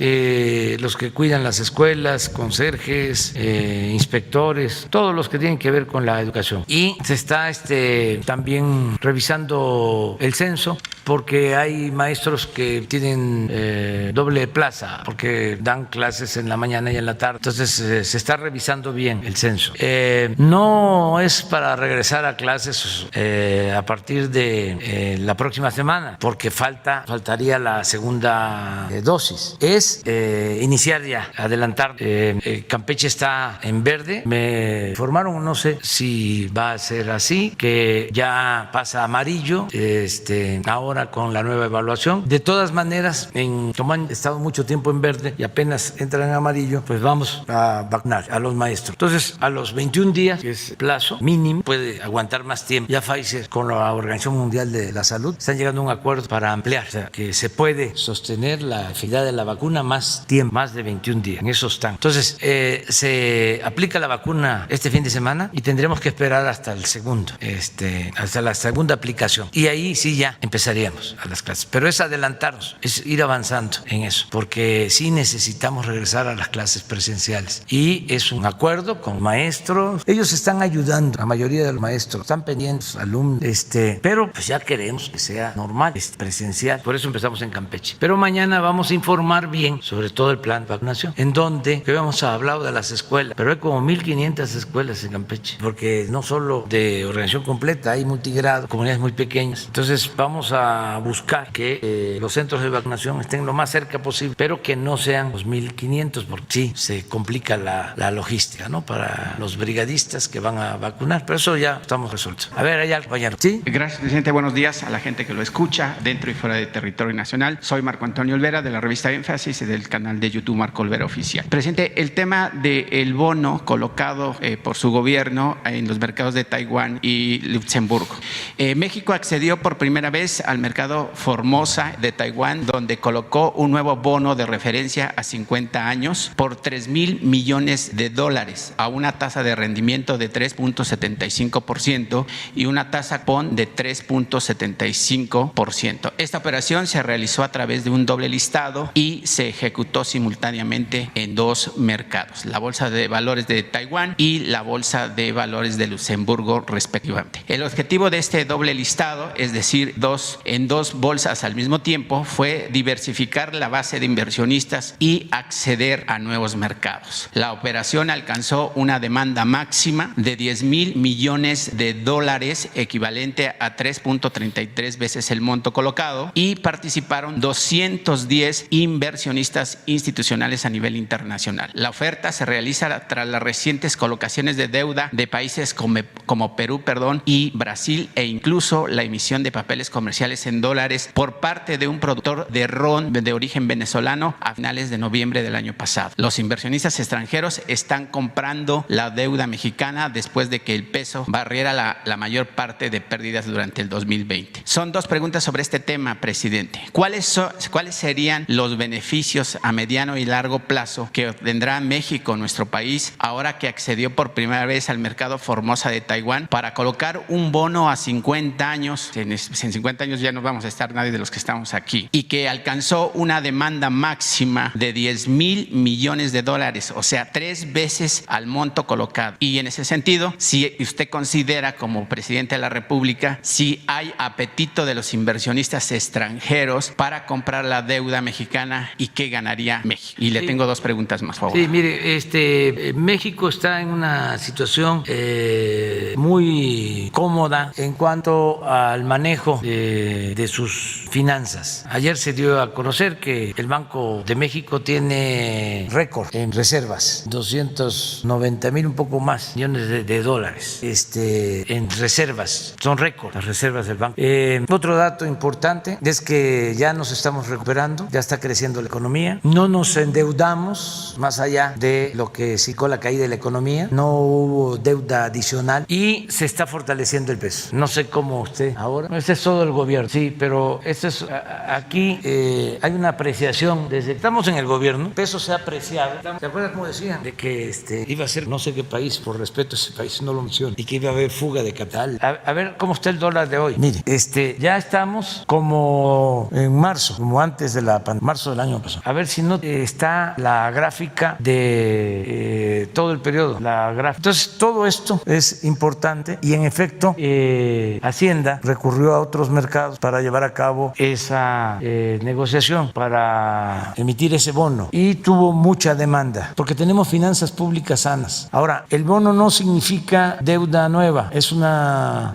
los que cuidan las escuelas, conserjes, inspectores, todos los que tienen que ver con la educación. Y se está también revisando el censo, porque hay maestros que tienen doble plaza, porque dan clases en la mañana y en la tarde. Entonces se está revisando bien el censo. No es para regresar a clases a partir de la próxima semana, porque faltaría la segunda dosis. Es iniciar ya, adelantar. Campeche está en verde. Me informaron, no sé si va a ser así, que ya pasa a amarillo ahora ahora con la nueva evaluación. De todas maneras, como han estado mucho tiempo en verde y apenas entran en amarillo, pues vamos a vacunar a los maestros. Entonces, a los 21 días, que es plazo mínimo, puede aguantar más tiempo. Ya Pfizer con la Organización Mundial de la Salud están llegando a un acuerdo para ampliar, o sea, que se puede sostener la efectividad de la vacuna más tiempo, más de 21 días. En eso están. Entonces, se aplica la vacuna este fin de semana y tendremos que esperar hasta el segundo, hasta la segunda aplicación. Y ahí sí ya empezaríamos a las clases. Pero es adelantarnos, es ir avanzando en eso, porque sí necesitamos regresar a las clases presenciales. Y es un acuerdo con maestros. Ellos están ayudando, la mayoría de los maestros están pendientes, alumnos, pero pues ya queremos que sea normal, presencial. Por eso empezamos en Campeche. Pero mañana vamos a informar bien sobre todo el plan de vacunación, en donde que habíamos hablado de las escuelas, pero hay como 1,500 escuelas en Campeche, porque no solo de organización completa, hay multigrado, comunidades muy pequeñas. Entonces vamos a buscar que los centros de vacunación estén lo más cerca posible, pero que no sean los 1,500, porque sí se complica la logística, ¿no? Para los brigadistas que van a vacunar, pero eso ya estamos resueltos. A ver, allá, compañero. ¿Sí? Gracias, presidente. Buenos días a la gente que lo escucha dentro y fuera de territorio nacional. Soy Marco Antonio Olvera de la revista Énfasis y del canal de YouTube Marco Olvera Oficial. Presidente, el tema del bono colocado por su gobierno en los mercados de Taiwán y Luxemburgo. México accedió por primera vez al mercado Formosa de Taiwán, donde colocó un nuevo bono de referencia a 50 años por $3,000 millones a una tasa de rendimiento de 3.75% y una tasa PON de 3.75%. Esta operación se realizó a través de un doble listado y se ejecutó simultáneamente en dos mercados, la Bolsa de Valores de Taiwán y la Bolsa de Valores de Luxemburgo, respectivamente. El objetivo de este doble listado, es decir, en dos bolsas al mismo tiempo, fue diversificar la base de inversionistas y acceder a nuevos mercados. La operación alcanzó una demanda máxima de $10,000 millones, equivalente a 3.33 veces el monto colocado, y participaron 210 inversionistas institucionales a nivel internacional. La oferta se realiza tras las recientes colocaciones de deuda de países como Perú, y Brasil, e incluso la emisión de papeles comerciales en dólares por parte de un productor de ron de origen venezolano a finales de noviembre del año pasado. Los inversionistas extranjeros están comprando la deuda mexicana después de que el peso barriera la mayor parte de pérdidas durante el 2020. Son dos preguntas sobre este tema, presidente. ¿Cuáles serían los beneficios a mediano y largo plazo que obtendrá México, nuestro país, ahora que accedió por primera vez al mercado Formosa de Taiwán para colocar un bono a 50 años? En 50 años ya no vamos a estar nadie de los que estamos aquí, y que alcanzó una demanda máxima de $10,000 millones, o sea, 3 veces al monto colocado. Y en ese sentido, si usted considera como presidente de la República, si hay apetito de los inversionistas extranjeros para comprar la deuda mexicana y qué ganaría México. Y le tengo dos preguntas más, por favor. Sí, mire, México está en una situación muy cómoda en cuanto al manejo de sus finanzas. Ayer se dio a conocer que el Banco de México tiene récord en reservas, 290,000, un poco más, millones de dólares en reservas. Son récord las reservas del banco. Otro dato importante es que ya nos estamos recuperando, ya está creciendo la economía, no nos endeudamos más allá de lo que significó la caída de la economía, no hubo deuda adicional y se está fortaleciendo el peso. No sé cómo usted ahora, este es todo el gobierno, sí, pero aquí hay una apreciación, desde que estamos en el gobierno, el peso se ha apreciado. ¿Se acuerdan cómo decían? De que iba a ser no sé qué país, por respeto a ese país no lo menciono, y que iba a haber fuga de capital. A ver cómo está el dólar de hoy. Mire, ya estamos como en marzo, como antes de la pandemia, marzo del año pasado. A ver si no está la gráfica de todo el periodo, la gráfica. Entonces, todo esto es importante y en efecto, Hacienda recurrió a otros mercados para llevar a cabo esa negociación, para emitir ese bono, y tuvo mucha demanda porque tenemos finanzas públicas sanas. Ahora, el bono no significa deuda nueva, es una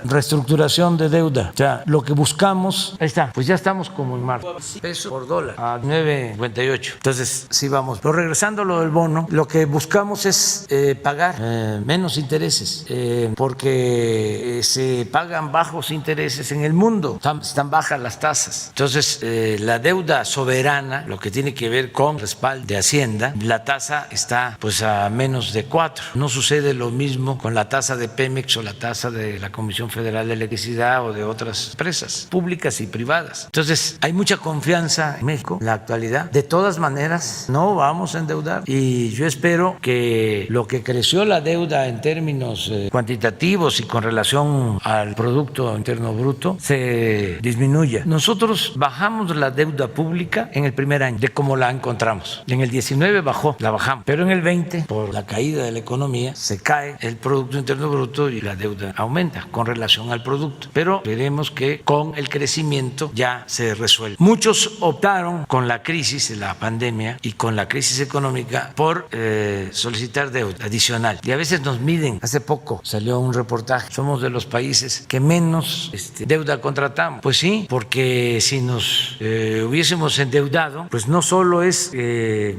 reestructuración de deuda. O sea, lo que buscamos, ahí está, pues ya estamos como en marzo, peso por dólar a 9.58. Entonces, sí vamos. Pero regresando a lo del bono, lo que buscamos es pagar menos intereses, porque porque se pagan bajos intereses en el mundo, están bajas las tasas. Entonces, la deuda soberana, lo que tiene que ver con respaldo de Hacienda, la tasa está pues a menos de 4. No sucede lo mismo con la tasa de Pemex o la tasa de la Comisión Federal de Electricidad o de otras empresas públicas y privadas. Entonces, hay mucha confianza en México en la actualidad. De todas maneras, no vamos a endeudar y yo espero que lo que creció la deuda en términos cuantitativos y con relación al Producto Interno Bruto se disminuya. Nosotros bajamos la deuda pública en el primer año de cómo la encontramos. En el 19 la bajamos, pero en el 20, por la caída de la economía, se cae el Producto Interno Bruto y la deuda aumenta con relación al producto. Pero veremos que con el crecimiento ya se resuelve. Muchos optaron con la crisis de la pandemia y con la crisis económica por solicitar deuda adicional. Y a veces nos miden. Hace poco salió un reportaje. Somos de los países que menos deuda contratamos. Pues sí, porque si nos hubiésemos endeudado, pues no solo es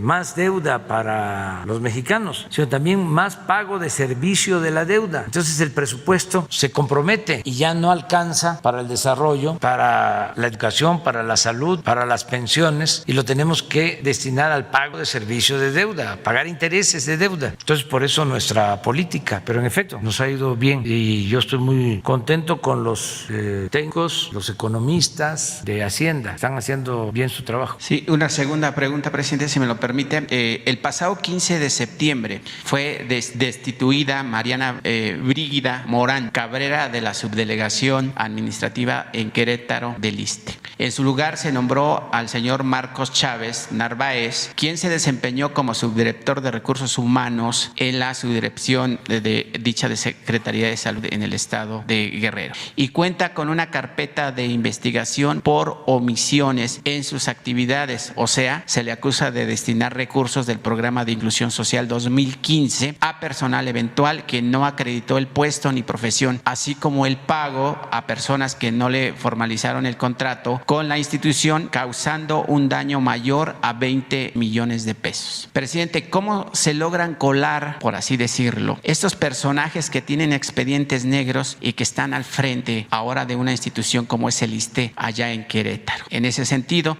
más deuda para los mexicanos, sino también más pago de servicio de la deuda. Entonces el presupuesto se compromete y ya no alcanza para el desarrollo, para la educación, para la salud, para las pensiones, y lo tenemos que destinar al pago de servicio de deuda, a pagar intereses de deuda. Entonces por eso nuestra política, pero en efecto nos ha ido bien y yo estoy muy contento con los técnicos, los economistas de Hacienda, están haciendo bien su trabajo. Sí, una segunda pregunta, presidente, si me lo permite. El pasado 15 de septiembre fue destituida Mariana Brígida Morán Cabrera de la subdelegación administrativa en Querétaro del ISSSTE. En su lugar se nombró al señor Marcos Chávez Narváez, quien se desempeñó como subdirector de Recursos Humanos en la subdirección de dicha Secretaría de Salud en el estado de Guerrero. Y cuenta con una carpeta de investigación por omisiones en sus actividades, o sea, se le acusa de destinar recursos del Programa de Inclusión Social 2015 a personal eventual que no acreditó el puesto ni profesión, así como el pago a personas que no le formalizaron el contrato con la institución, causando un daño mayor a 20 millones de pesos. Presidente, ¿cómo se logran colar, por así decirlo, estos personajes que tienen expedientes negros y que están al frente ahora de una institución como es el ISSSTE allá en Querétaro? En ese sentido,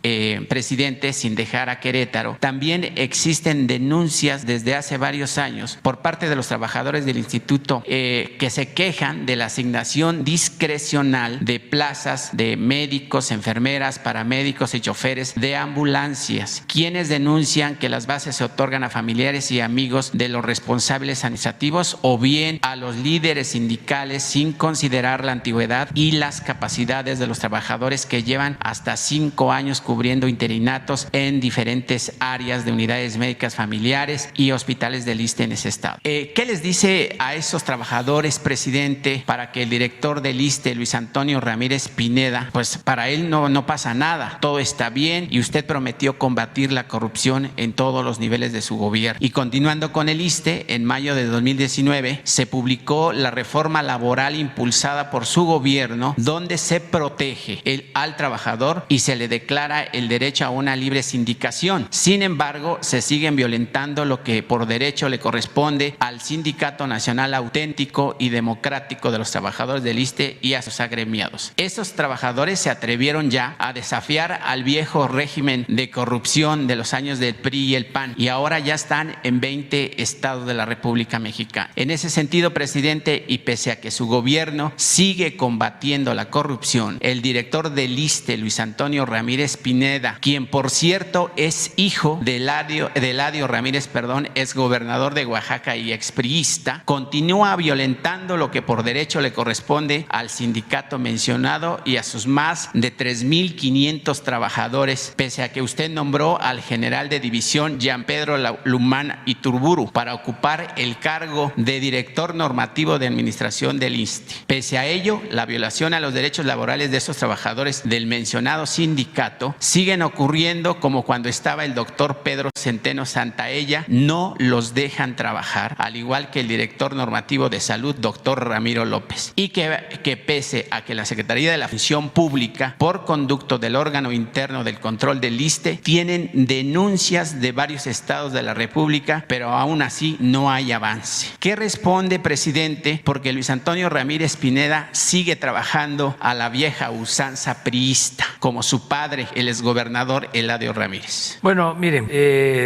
presidente, sin dejar a Querétaro, también existen denuncias desde hace varios años por parte de los trabajadores del instituto que se quejan de la asignación discrecional de plazas de médicos, enfermeras, paramédicos y choferes de ambulancias, quienes denuncian que las bases se otorgan a familiares y amigos de los responsables administrativos o bien a los líderes sindicales sin considerar la antigüedad y las capacidades de los trabajadores que llevan hasta 5 años cubriendo interinatos en diferentes áreas de unidades médicas familiares y hospitales del ISSSTE en ese estado. ¿Qué les dice a esos trabajadores, presidente, para que el director del ISSSTE, Luis Antonio Ramírez Pineda, pues para él no pasa nada, todo está bien y usted prometió combatir la corrupción en todos los niveles de su gobierno? Y continuando con el ISSSTE, en mayo de 2019 se publicó la reforma laboral impulsada por su gobierno, donde se protege al trabajador y se le declara el derecho a una libre sindicación. Sin embargo, se siguen violentando lo que por derecho le corresponde al Sindicato Nacional Auténtico y Democrático de los Trabajadores del ISSSTE y a sus agremiados. Esos trabajadores se atrevieron ya a desafiar al viejo régimen de corrupción de los años del PRI y el PAN y ahora ya están en 20 estados de la República Mexicana. En ese sentido, presidente, y pese a que su gobierno sigue combatiendo la corrupción, el director del ISSSTE, Luis Antonio Ramírez Pineda, quien por cierto es hijo de Eladio Ramírez, es gobernador de Oaxaca y expriista, continúa violentando lo que por derecho le corresponde al sindicato mencionado y a sus más de 3,500 trabajadores, pese a que usted nombró al general de división Jean Pedro Lumán Iturburu para ocupar el cargo de director normativo de administración del ISSSTE. Pese a ello, la violación a los derechos laborales de esos trabajadores del mencionado sindicato siguen ocurriendo, como cuando estaba el doctor Pedro Centeno Santaella, no los dejan trabajar, al igual que el director normativo de salud, doctor Ramiro López, y que pese a que la Secretaría de la Función Pública, por conducto del órgano interno del control del ISSSTE, tienen denuncias de varios estados de la República, pero aún así no hay avance. ¿Qué responde, presidente, presidente, porque Luis Antonio Ramírez Pineda sigue trabajando a la vieja usanza priista, como su padre, el exgobernador Eladio Ramírez. Bueno, miren,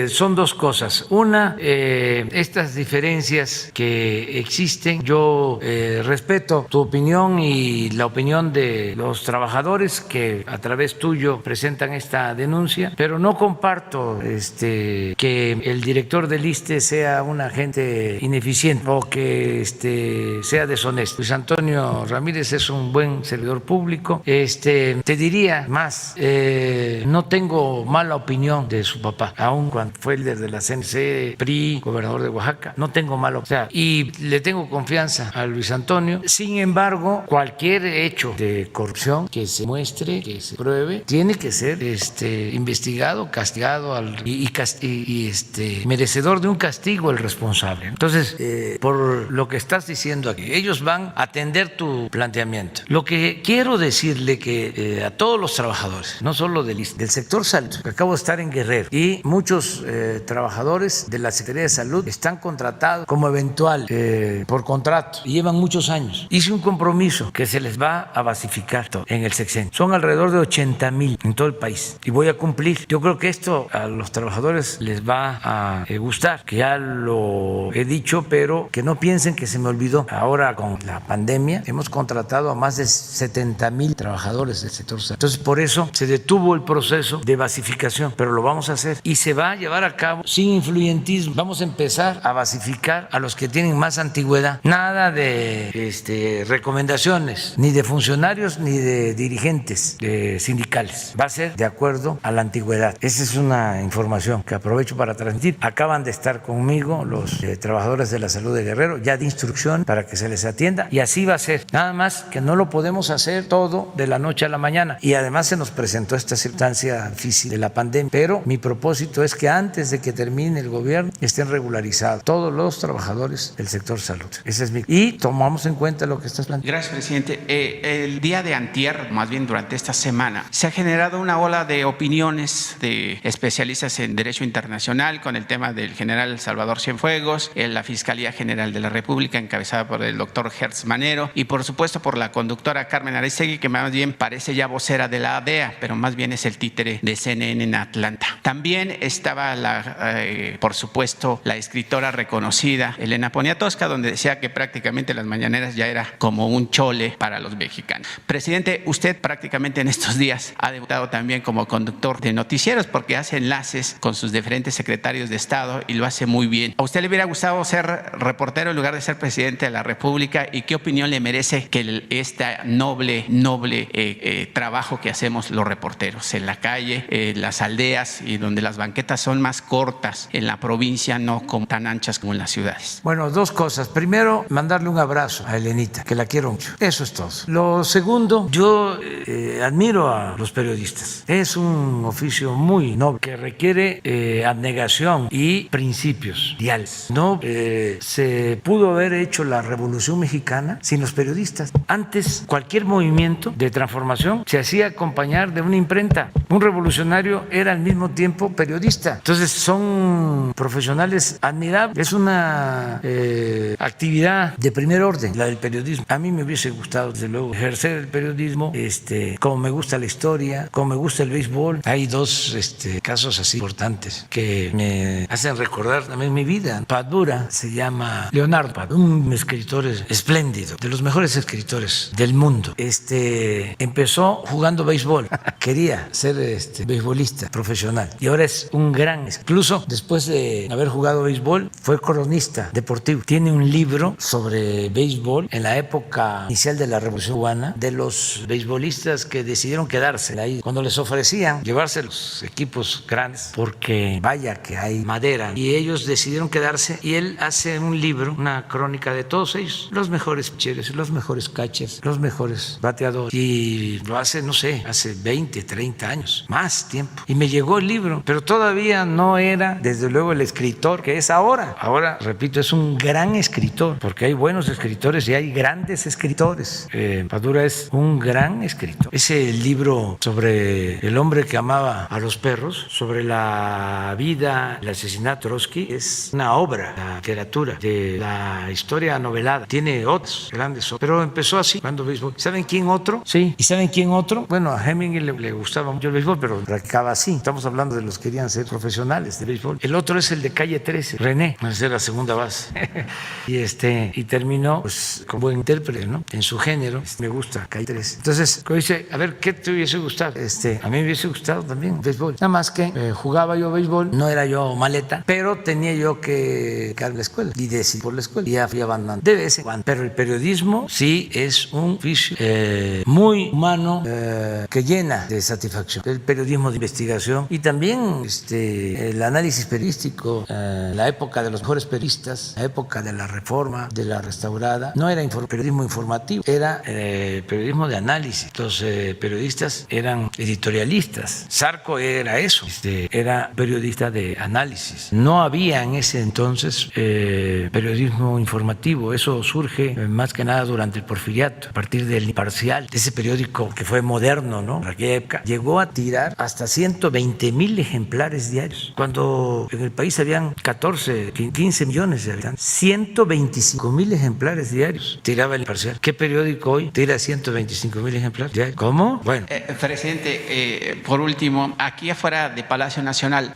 son dos cosas. Una, estas diferencias que existen, yo respeto tu opinión y la opinión de los trabajadores que a través tuyo presentan esta denuncia, pero no comparto que el director del ISSSTE sea un agente ineficiente o que sea deshonesto. Luis Antonio Ramírez es un buen servidor público. Te diría más, no tengo mala opinión de su papá, aun cuando fue líder de la CNC, PRI, gobernador de Oaxaca, no tengo mala opinión. Y le tengo confianza a Luis Antonio. Sin embargo, cualquier hecho de corrupción que se muestre, que se pruebe, tiene que ser investigado, castigado y merecedor de un castigo el responsable. Entonces, por lo que estás diciendo aquí, ellos van a atender tu planteamiento. Lo que quiero decirle que a todos los trabajadores, no solo del sector salud, que acabo de estar en Guerrero, y muchos trabajadores de la Secretaría de Salud están contratados como eventual por contrato y llevan muchos años. Hice un compromiso que se les va a basificar todo en el sexenio. Son alrededor de 80,000 en todo el país y voy a cumplir. Yo creo que esto a los trabajadores les va a gustar, que ya lo he dicho, pero que no piensen que se me olvidó. Ahora con la pandemia hemos contratado a más de 70,000 trabajadores del sector salud. Entonces por eso se detuvo el proceso de basificación, pero lo vamos a hacer y se va a llevar a cabo sin influyentismo. Vamos a empezar a basificar a los que tienen más antigüedad. Nada de recomendaciones, ni de funcionarios ni de dirigentes sindicales. Va a ser de acuerdo a la antigüedad. Esa es una información que aprovecho para transmitir. Acaban de estar conmigo los trabajadores de la salud de Guerrero, ya de instrucción para que se les atienda, y así va a ser. Nada más que no lo podemos hacer todo de la noche a la mañana, y además se nos presentó esta circunstancia difícil de la pandemia, pero mi propósito es que antes de que termine el gobierno estén regularizados todos los trabajadores del sector salud. Ese es y tomamos en cuenta lo que estás planteando. Gracias, presidente. El día de antier, más bien durante esta semana, se ha generado una ola de opiniones de especialistas en derecho internacional con el tema del general Salvador Cienfuegos, la Fiscalía General de la República encabezada por el doctor Hertz Manero y por supuesto por la conductora Carmen Aristegui, que más bien parece ya vocera de la DEA, pero más bien es el títere de CNN en Atlanta. También estaba por supuesto la escritora reconocida Elena Poniatowska, donde decía que prácticamente las mañaneras ya era como un chole para los mexicanos. Presidente, usted prácticamente en estos días ha debutado también como conductor de noticieros porque hace enlaces con sus diferentes secretarios de Estado y lo hace muy bien. ¿A usted le hubiera gustado ser reportero en lugar de ser presidente de la República? ¿Y qué opinión le merece que este noble trabajo que hacemos los reporteros en la calle, las aldeas y donde las banquetas son más cortas en la provincia, no tan anchas como en las ciudades? Bueno, dos cosas. Primero, mandarle un abrazo a Elenita, que la quiero mucho. Eso es todo. Lo segundo, yo admiro a los periodistas. Es un oficio muy noble que requiere abnegación y principios ideales. No se pudo haber hecho la Revolución Mexicana sin los periodistas. Antes, cualquier movimiento de transformación se hacía acompañar de una imprenta. Un revolucionario era al mismo tiempo periodista. Entonces, son profesionales admirables. Es una actividad de primer orden, la del periodismo. A mí me hubiese gustado, desde luego, ejercer el periodismo, como me gusta la historia, como me gusta el béisbol. Hay dos casos así importantes que me hacen recordar también mi vida. Padura se llama Leonardo Padura, un escritor espléndido, de los mejores escritores del mundo. Empezó jugando béisbol, quería ser beisbolista profesional y ahora es un gran, incluso después de haber jugado béisbol, fue cronista deportivo. Tiene un libro sobre béisbol en la época inicial de la Revolución Cubana, de los beisbolistas que decidieron quedarse ahí cuando les ofrecían llevarse los equipos grandes, porque vaya que hay madera, y ellos decidieron quedarse, y él hace un libro, una crónica de todos ellos, los mejores pitchers, los mejores catchers, los mejores bateadores, y lo hace, no sé, hace 20, 30 años. años, más tiempo. Y me llegó el libro, pero todavía no era, desde luego, el escritor que es ahora. Ahora, repito, es un gran escritor, porque hay buenos escritores y hay grandes escritores. Padura es un gran escritor. Ese libro sobre el hombre que amaba a los perros, sobre la vida, el asesinato de Trotsky, es una obra, la literatura, de la historia novelada. Tiene otros grandes obras, pero empezó así, jugando béisbol. ¿Saben quién otro? Sí. ¿Y saben quién otro? Bueno, a Hemingway le gustaba mucho el béisbol, pero practicaba así. Estamos hablando de los que querían ser profesionales de béisbol. El otro es el de Calle 13, René, es la segunda base. y terminó pues como buen intérprete, ¿no? En su género, me gusta Calle 13. Entonces, dice, a ver, ¿qué te hubiese gustado? A mí me hubiese gustado también béisbol. Nada más que jugaba yo béisbol, no era yo maleta, pero tenía yo que quedar en la escuela y decidí por la escuela y ya fui abandonando de vez en cuando. Pero el periodismo sí es un oficio muy humano, que llena de satisfacción. El periodismo de investigación y también el análisis periodístico, la época de los mejores periodistas, la época de la Reforma, de la Restaurada, no era periodismo informativo, era periodismo de análisis. Los periodistas eran editorialistas. Zarco era eso, era periodista de análisis. No había en ese entonces periodismo informativo. Eso surge más que nada durante el Porfiriato, a partir del Imparcial, de ese periódico que fue moderno, ¿no? En aquella época llegó a tirar hasta 120,000 ejemplares diarios, cuando en el país habían 14, 15 millones de habitantes. 125,000 ejemplares diarios tiraba el Imparcial. ¿Qué periódico hoy tira 125,000 ejemplares diarios? ¿Cómo? Bueno. Presidente, por último, aquí afuera de Palacio Nacional,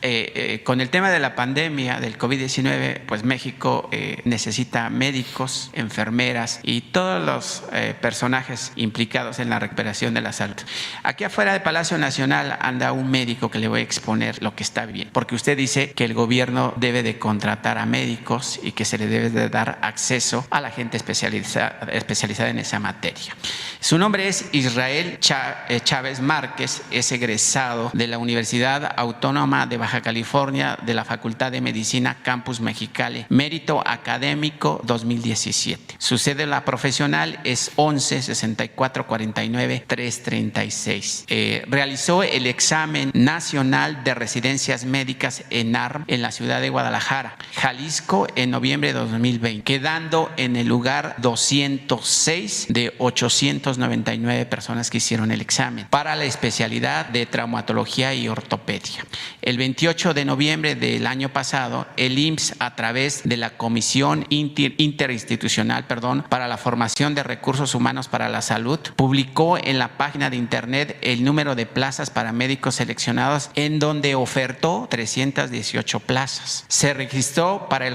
con el tema de la pandemia del COVID-19, pues México necesita médicos, enfermeras y todos los personajes implicados en la recuperación de la salud. Aquí afuera de Palacio Nacional anda un médico que le voy a exponer lo que está bien, porque usted dice que el gobierno debe de contratar a médicos y que se le debe de dar acceso a la gente especializada en esa materia. Su nombre es Israel Chávez Márquez, es egresado de la Universidad Autónoma de Baja California de la Facultad de Medicina Campus Mexicali, mérito académico 2017. Su cédula profesional es 11 64 49 336. Realizó el examen nacional de residencias médicas ENARM en la ciudad de Guadalajara, Jalisco, en noviembre de 2020, quedando en el lugar 206 de 899 personas que hicieron el examen para la especialidad de traumatología y ortopedia. El 28 de noviembre del año pasado, el IMSS, a través de la Comisión Interinstitucional para la Formación de Recursos Humanos para la Salud, publicó en la página de internet el número de plazas para médicos seleccionados, en donde ofertó 318 plazas. Se registró para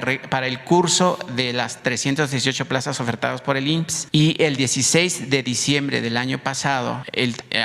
el curso de las 318 plazas ofertadas por el IMSS y el 16 de diciembre del año pasado,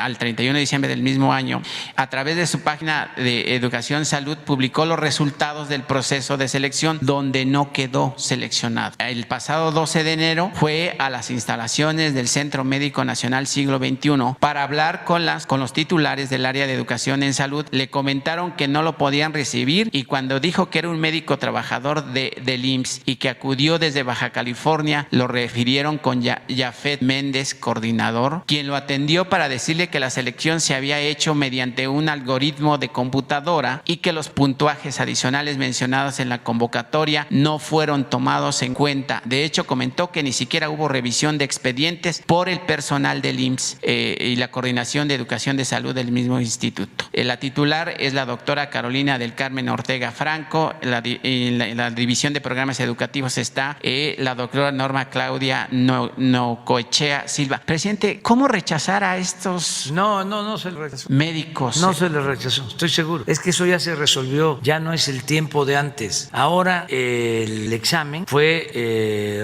al 31 de diciembre del mismo año, a través de su página de Educación Salud, publicó los resultados del proceso de selección, donde no quedó seleccionado. El pasado 12 de enero fue a las instalaciones del Centro Médico Nacional Siglo XXI para hablar con los titulares del área de educación en salud. Le comentaron que no lo podían recibir, y cuando dijo que era un médico trabajador del IMSS y que acudió desde Baja California, lo refirieron con Jafet Méndez, coordinador, quien lo atendió para decirle que la selección se había hecho mediante un algoritmo de computadora y que los puntuajes adicionales mencionados en la convocatoria no fueron tomados en cuenta. De hecho, comentó que ni siquiera hubo revisión de expedientes por el personal del IMSS y la Coordinación de Educación de Salud del mismo instituto. La titular es la doctora Carolina del Carmen Ortega Franco. En la División de Programas Educativos está la doctora Norma Claudia Nocoechea Silva. Presidente, ¿cómo rechazar a estos no se le rechazó. Médicos? No se le rechazó, estoy seguro. Es que eso ya se resolvió, ya no es el tiempo de antes. Ahora el examen fue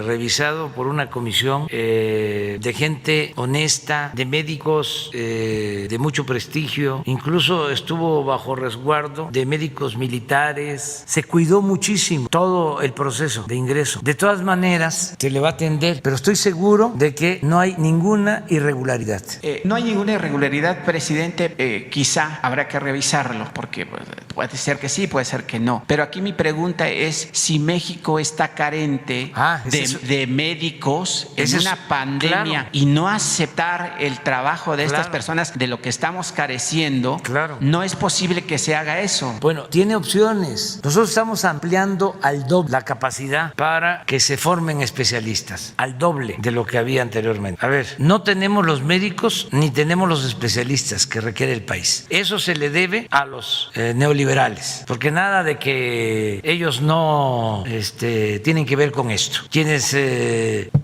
revisado por una comisión de gente honesta, de médicos de mucho prestigio, incluso estuvo bajo resguardo de médicos militares. Se cuidó muchísimo todo el proceso de ingreso. De todas maneras, se le va a atender, pero estoy seguro de que no hay ninguna irregularidad. No hay ninguna irregularidad, presidente. Quizá habrá que revisarlo, porque puede ser que sí, puede ser que no. Pero aquí mi pregunta es si México está carente de médicos en una pandemia, claro, y no aceptar el trabajo de estas personas, de lo que estamos carentes desapareciendo, claro, no es posible que se haga eso. Bueno, tiene opciones. Nosotros estamos ampliando al doble la capacidad para que se formen especialistas, al doble de lo que había anteriormente. A ver, no tenemos los médicos ni tenemos los especialistas que requiere el país. Eso se le debe a los neoliberales, porque nada de que ellos no tienen que ver con esto. Quienes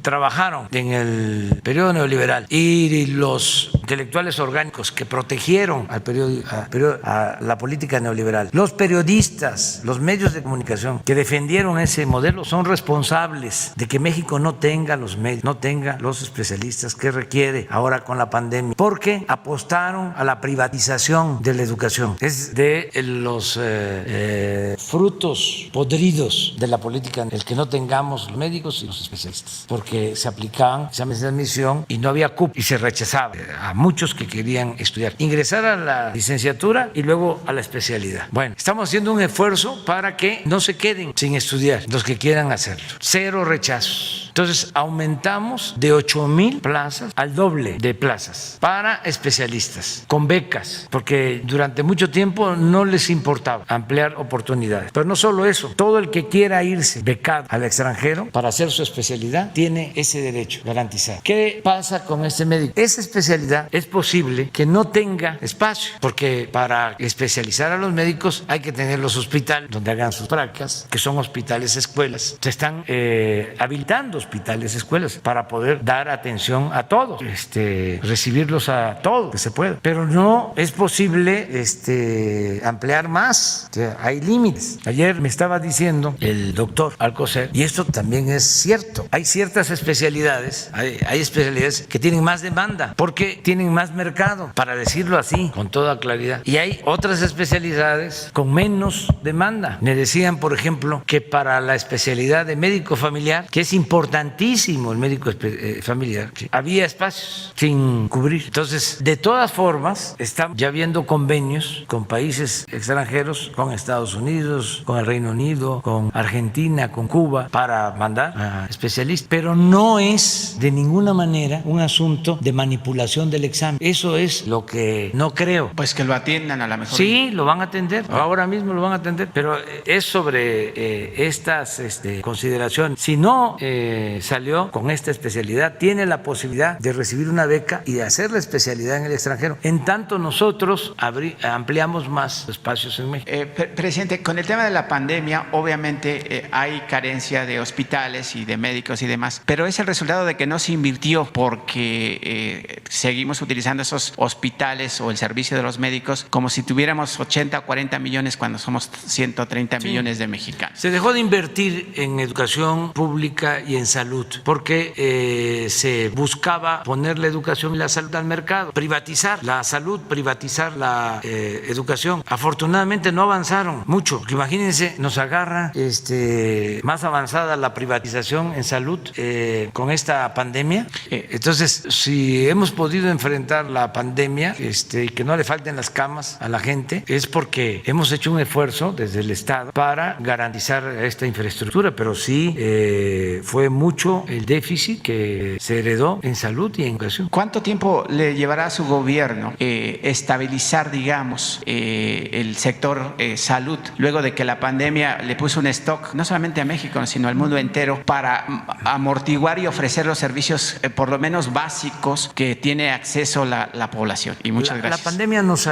trabajaron en el periodo neoliberal y los intelectuales orgánicos que protegieron a la política neoliberal, los periodistas, los medios de comunicación que defendieron ese modelo son responsables de que México no tenga los medios, no tenga los especialistas que requiere ahora con la pandemia, porque apostaron a la privatización de la educación. Es de los frutos podridos de la política el que no tengamos los médicos y los especialistas, porque se aplicaban exámenes de admisión y no había cupo y se rechazaba a muchos que querían estudiar, ingresar a la licenciatura y luego a la especialidad. Bueno, estamos haciendo un esfuerzo para que no se queden sin estudiar los que quieran hacerlo. Cero rechazos. Entonces aumentamos de 8,000 plazas al doble de plazas para especialistas con becas, porque durante mucho tiempo no les importaba ampliar oportunidades. Pero no solo eso, todo el que quiera irse becado al extranjero para hacer su especialidad tiene ese derecho garantizado. ¿Qué pasa con este médico? Esa especialidad es posible que no tenga espacio, porque para especializar a los médicos hay que tener los hospitales donde hagan sus prácticas, que son hospitales escuelas. Se están habilitando hospitales escuelas para poder dar atención a todos, recibirlos a todos que se pueda. Pero no es posible ampliar más. O sea, hay límites. Ayer me estaba diciendo el doctor Alcocer, y esto también es cierto, hay ciertas especialidades, hay especialidades que tienen más demanda porque tienen más mercado, para decirlo así con toda claridad, y hay otras especialidades con menos demanda. Me decían, por ejemplo, que para la especialidad de médico familiar, que es importantísimo el médico familiar, había espacios sin cubrir. Entonces, de todas formas, estamos ya viendo convenios con países extranjeros, con Estados Unidos, con el Reino Unido, con Argentina, con Cuba, para mandar a especialistas. Pero no es de ninguna manera un asunto de manipulación del examen. Eso es lo que no creo. Pues que lo atiendan a la mejor. Sí, lo van a atender. Ahora mismo lo van a atender. Pero es sobre estas consideraciones. Si no salió con esta especialidad, tiene la posibilidad de recibir una beca y de hacer la especialidad en el extranjero. En tanto nosotros ampliamos más espacios en México. Presidente, con el tema de la pandemia, obviamente hay carencia de hospitales y de médicos y demás, pero es el resultado de que no se invirtió porque seguimos utilizando esos hospitales o el servicio de los médicos como si tuviéramos 80 o 40 millones cuando somos 130 millones de mexicanos. Se dejó de invertir en educación pública y en salud porque se buscaba poner la educación y la salud al mercado, privatizar la salud, privatizar la educación. Afortunadamente no avanzaron mucho. Imagínense, nos agarra más avanzada la privatización en salud con esta pandemia. Entonces, si hemos podido enfrentar la pandemia y que no le falten las camas a la gente, es porque hemos hecho un esfuerzo desde el Estado para garantizar esta infraestructura, pero sí fue mucho el déficit que se heredó en salud y en educación. ¿Cuánto tiempo le llevará a su gobierno estabilizar, digamos, el sector salud, luego de que la pandemia le puso un stock, no solamente a México, sino al mundo entero, para amortiguar y ofrecer los servicios, por lo menos básicos, que tiene acceso la población? Y muchas gracias. La pandemia nos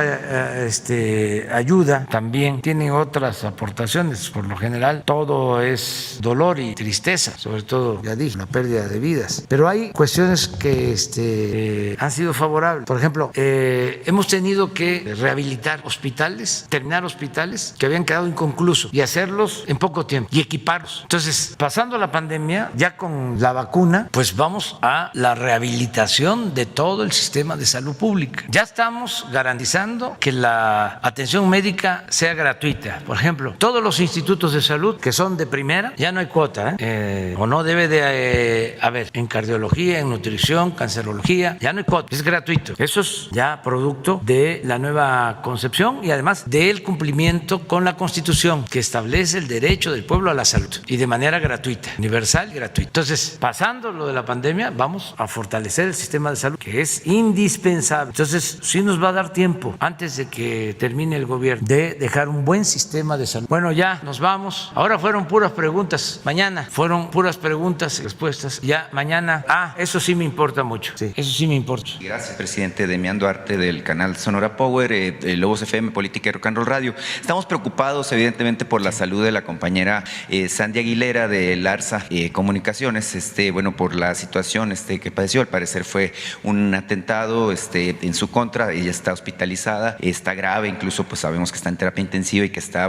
ayuda también, tiene otras aportaciones. Por lo general, todo es dolor y tristeza, sobre todo, ya dije, la pérdida de vidas. Pero hay cuestiones que han sido favorables. Por ejemplo, hemos tenido que rehabilitar hospitales, terminar hospitales que habían quedado inconclusos y hacerlos en poco tiempo y equiparlos. Entonces, pasando la pandemia, ya con la vacuna, pues vamos a la rehabilitación de todo el sistema de salud pública. Ya estamos garantizando que la atención médica sea gratuita. Por ejemplo, todos los institutos de salud que son de primera, ya no hay cuota, o no debe de haber. En cardiología, en nutrición, cancerología, ya no hay cuota, es gratuito. Eso es ya producto de la nueva concepción y además del cumplimiento con la Constitución, que establece el derecho del pueblo a la salud y de manera gratuita, universal y gratuita. Entonces, pasando lo de la pandemia, vamos a fortalecer el sistema de salud, que es indispensable. Entonces, sí nos va a dar tiempo antes de que termine el gobierno de dejar un buen sistema de salud. Bueno, ya nos vamos. Ahora fueron puras preguntas. Mañana fueron puras preguntas y respuestas. Ya mañana. Eso sí me importa mucho. Sí, eso sí me importa. Gracias, presidente. Demián Duarte, del canal Sonora Power, Lobos FM, Política y Rock and Roll Radio. Estamos preocupados, evidentemente, por la salud de la compañera Sandy Aguilera de Larsa Comunicaciones. Bueno, por la situación que padeció. Al parecer fue un atentado en su contra. Ella está hospitalizada, está grave, incluso pues sabemos que está en terapia intensiva y que está,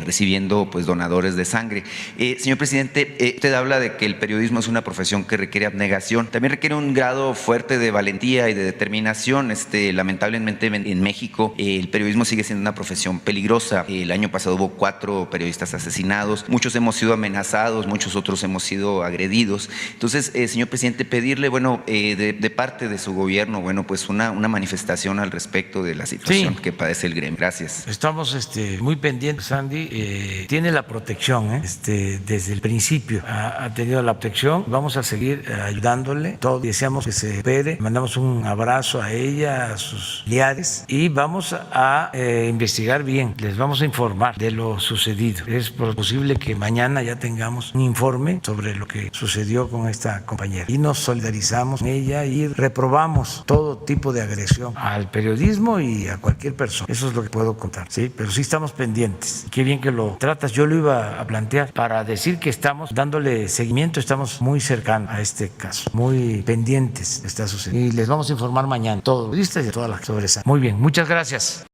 recibiendo pues donadores de sangre. Señor presidente, usted habla de que el periodismo es una profesión que requiere abnegación, también requiere un grado fuerte de valentía y de determinación. Lamentablemente en México el periodismo sigue siendo una profesión peligrosa. El año pasado hubo 4 periodistas asesinados, muchos hemos sido amenazados, muchos otros hemos sido agredidos. Entonces, señor presidente, pedirle, de parte de su gobierno, pues una manifestación al respecto de la situación que padece el gremio. Gracias. Estamos muy pendientes. Sandy tiene la protección, desde el principio ha tenido la protección. Vamos a seguir ayudándole. Todos deseamos que se recupere. Mandamos un abrazo a ella, a sus familiares, y vamos a investigar bien. Les vamos a informar de lo sucedido. Es posible que mañana ya tengamos un informe sobre lo que sucedió con esta compañera, y nos solidarizamos con ella y reprobamos todo tipo de agresión al periodismo y a cualquier persona. Eso es lo que puedo contar, ¿sí? Pero sí estamos pendientes. Qué bien que lo tratas. Yo lo iba a plantear para decir que estamos dándole seguimiento, estamos muy cercanos a este caso, muy pendientes está sucediendo. Y les vamos a informar mañana, todos los periodistas y a todas las sobre esa. Muy bien, muchas gracias.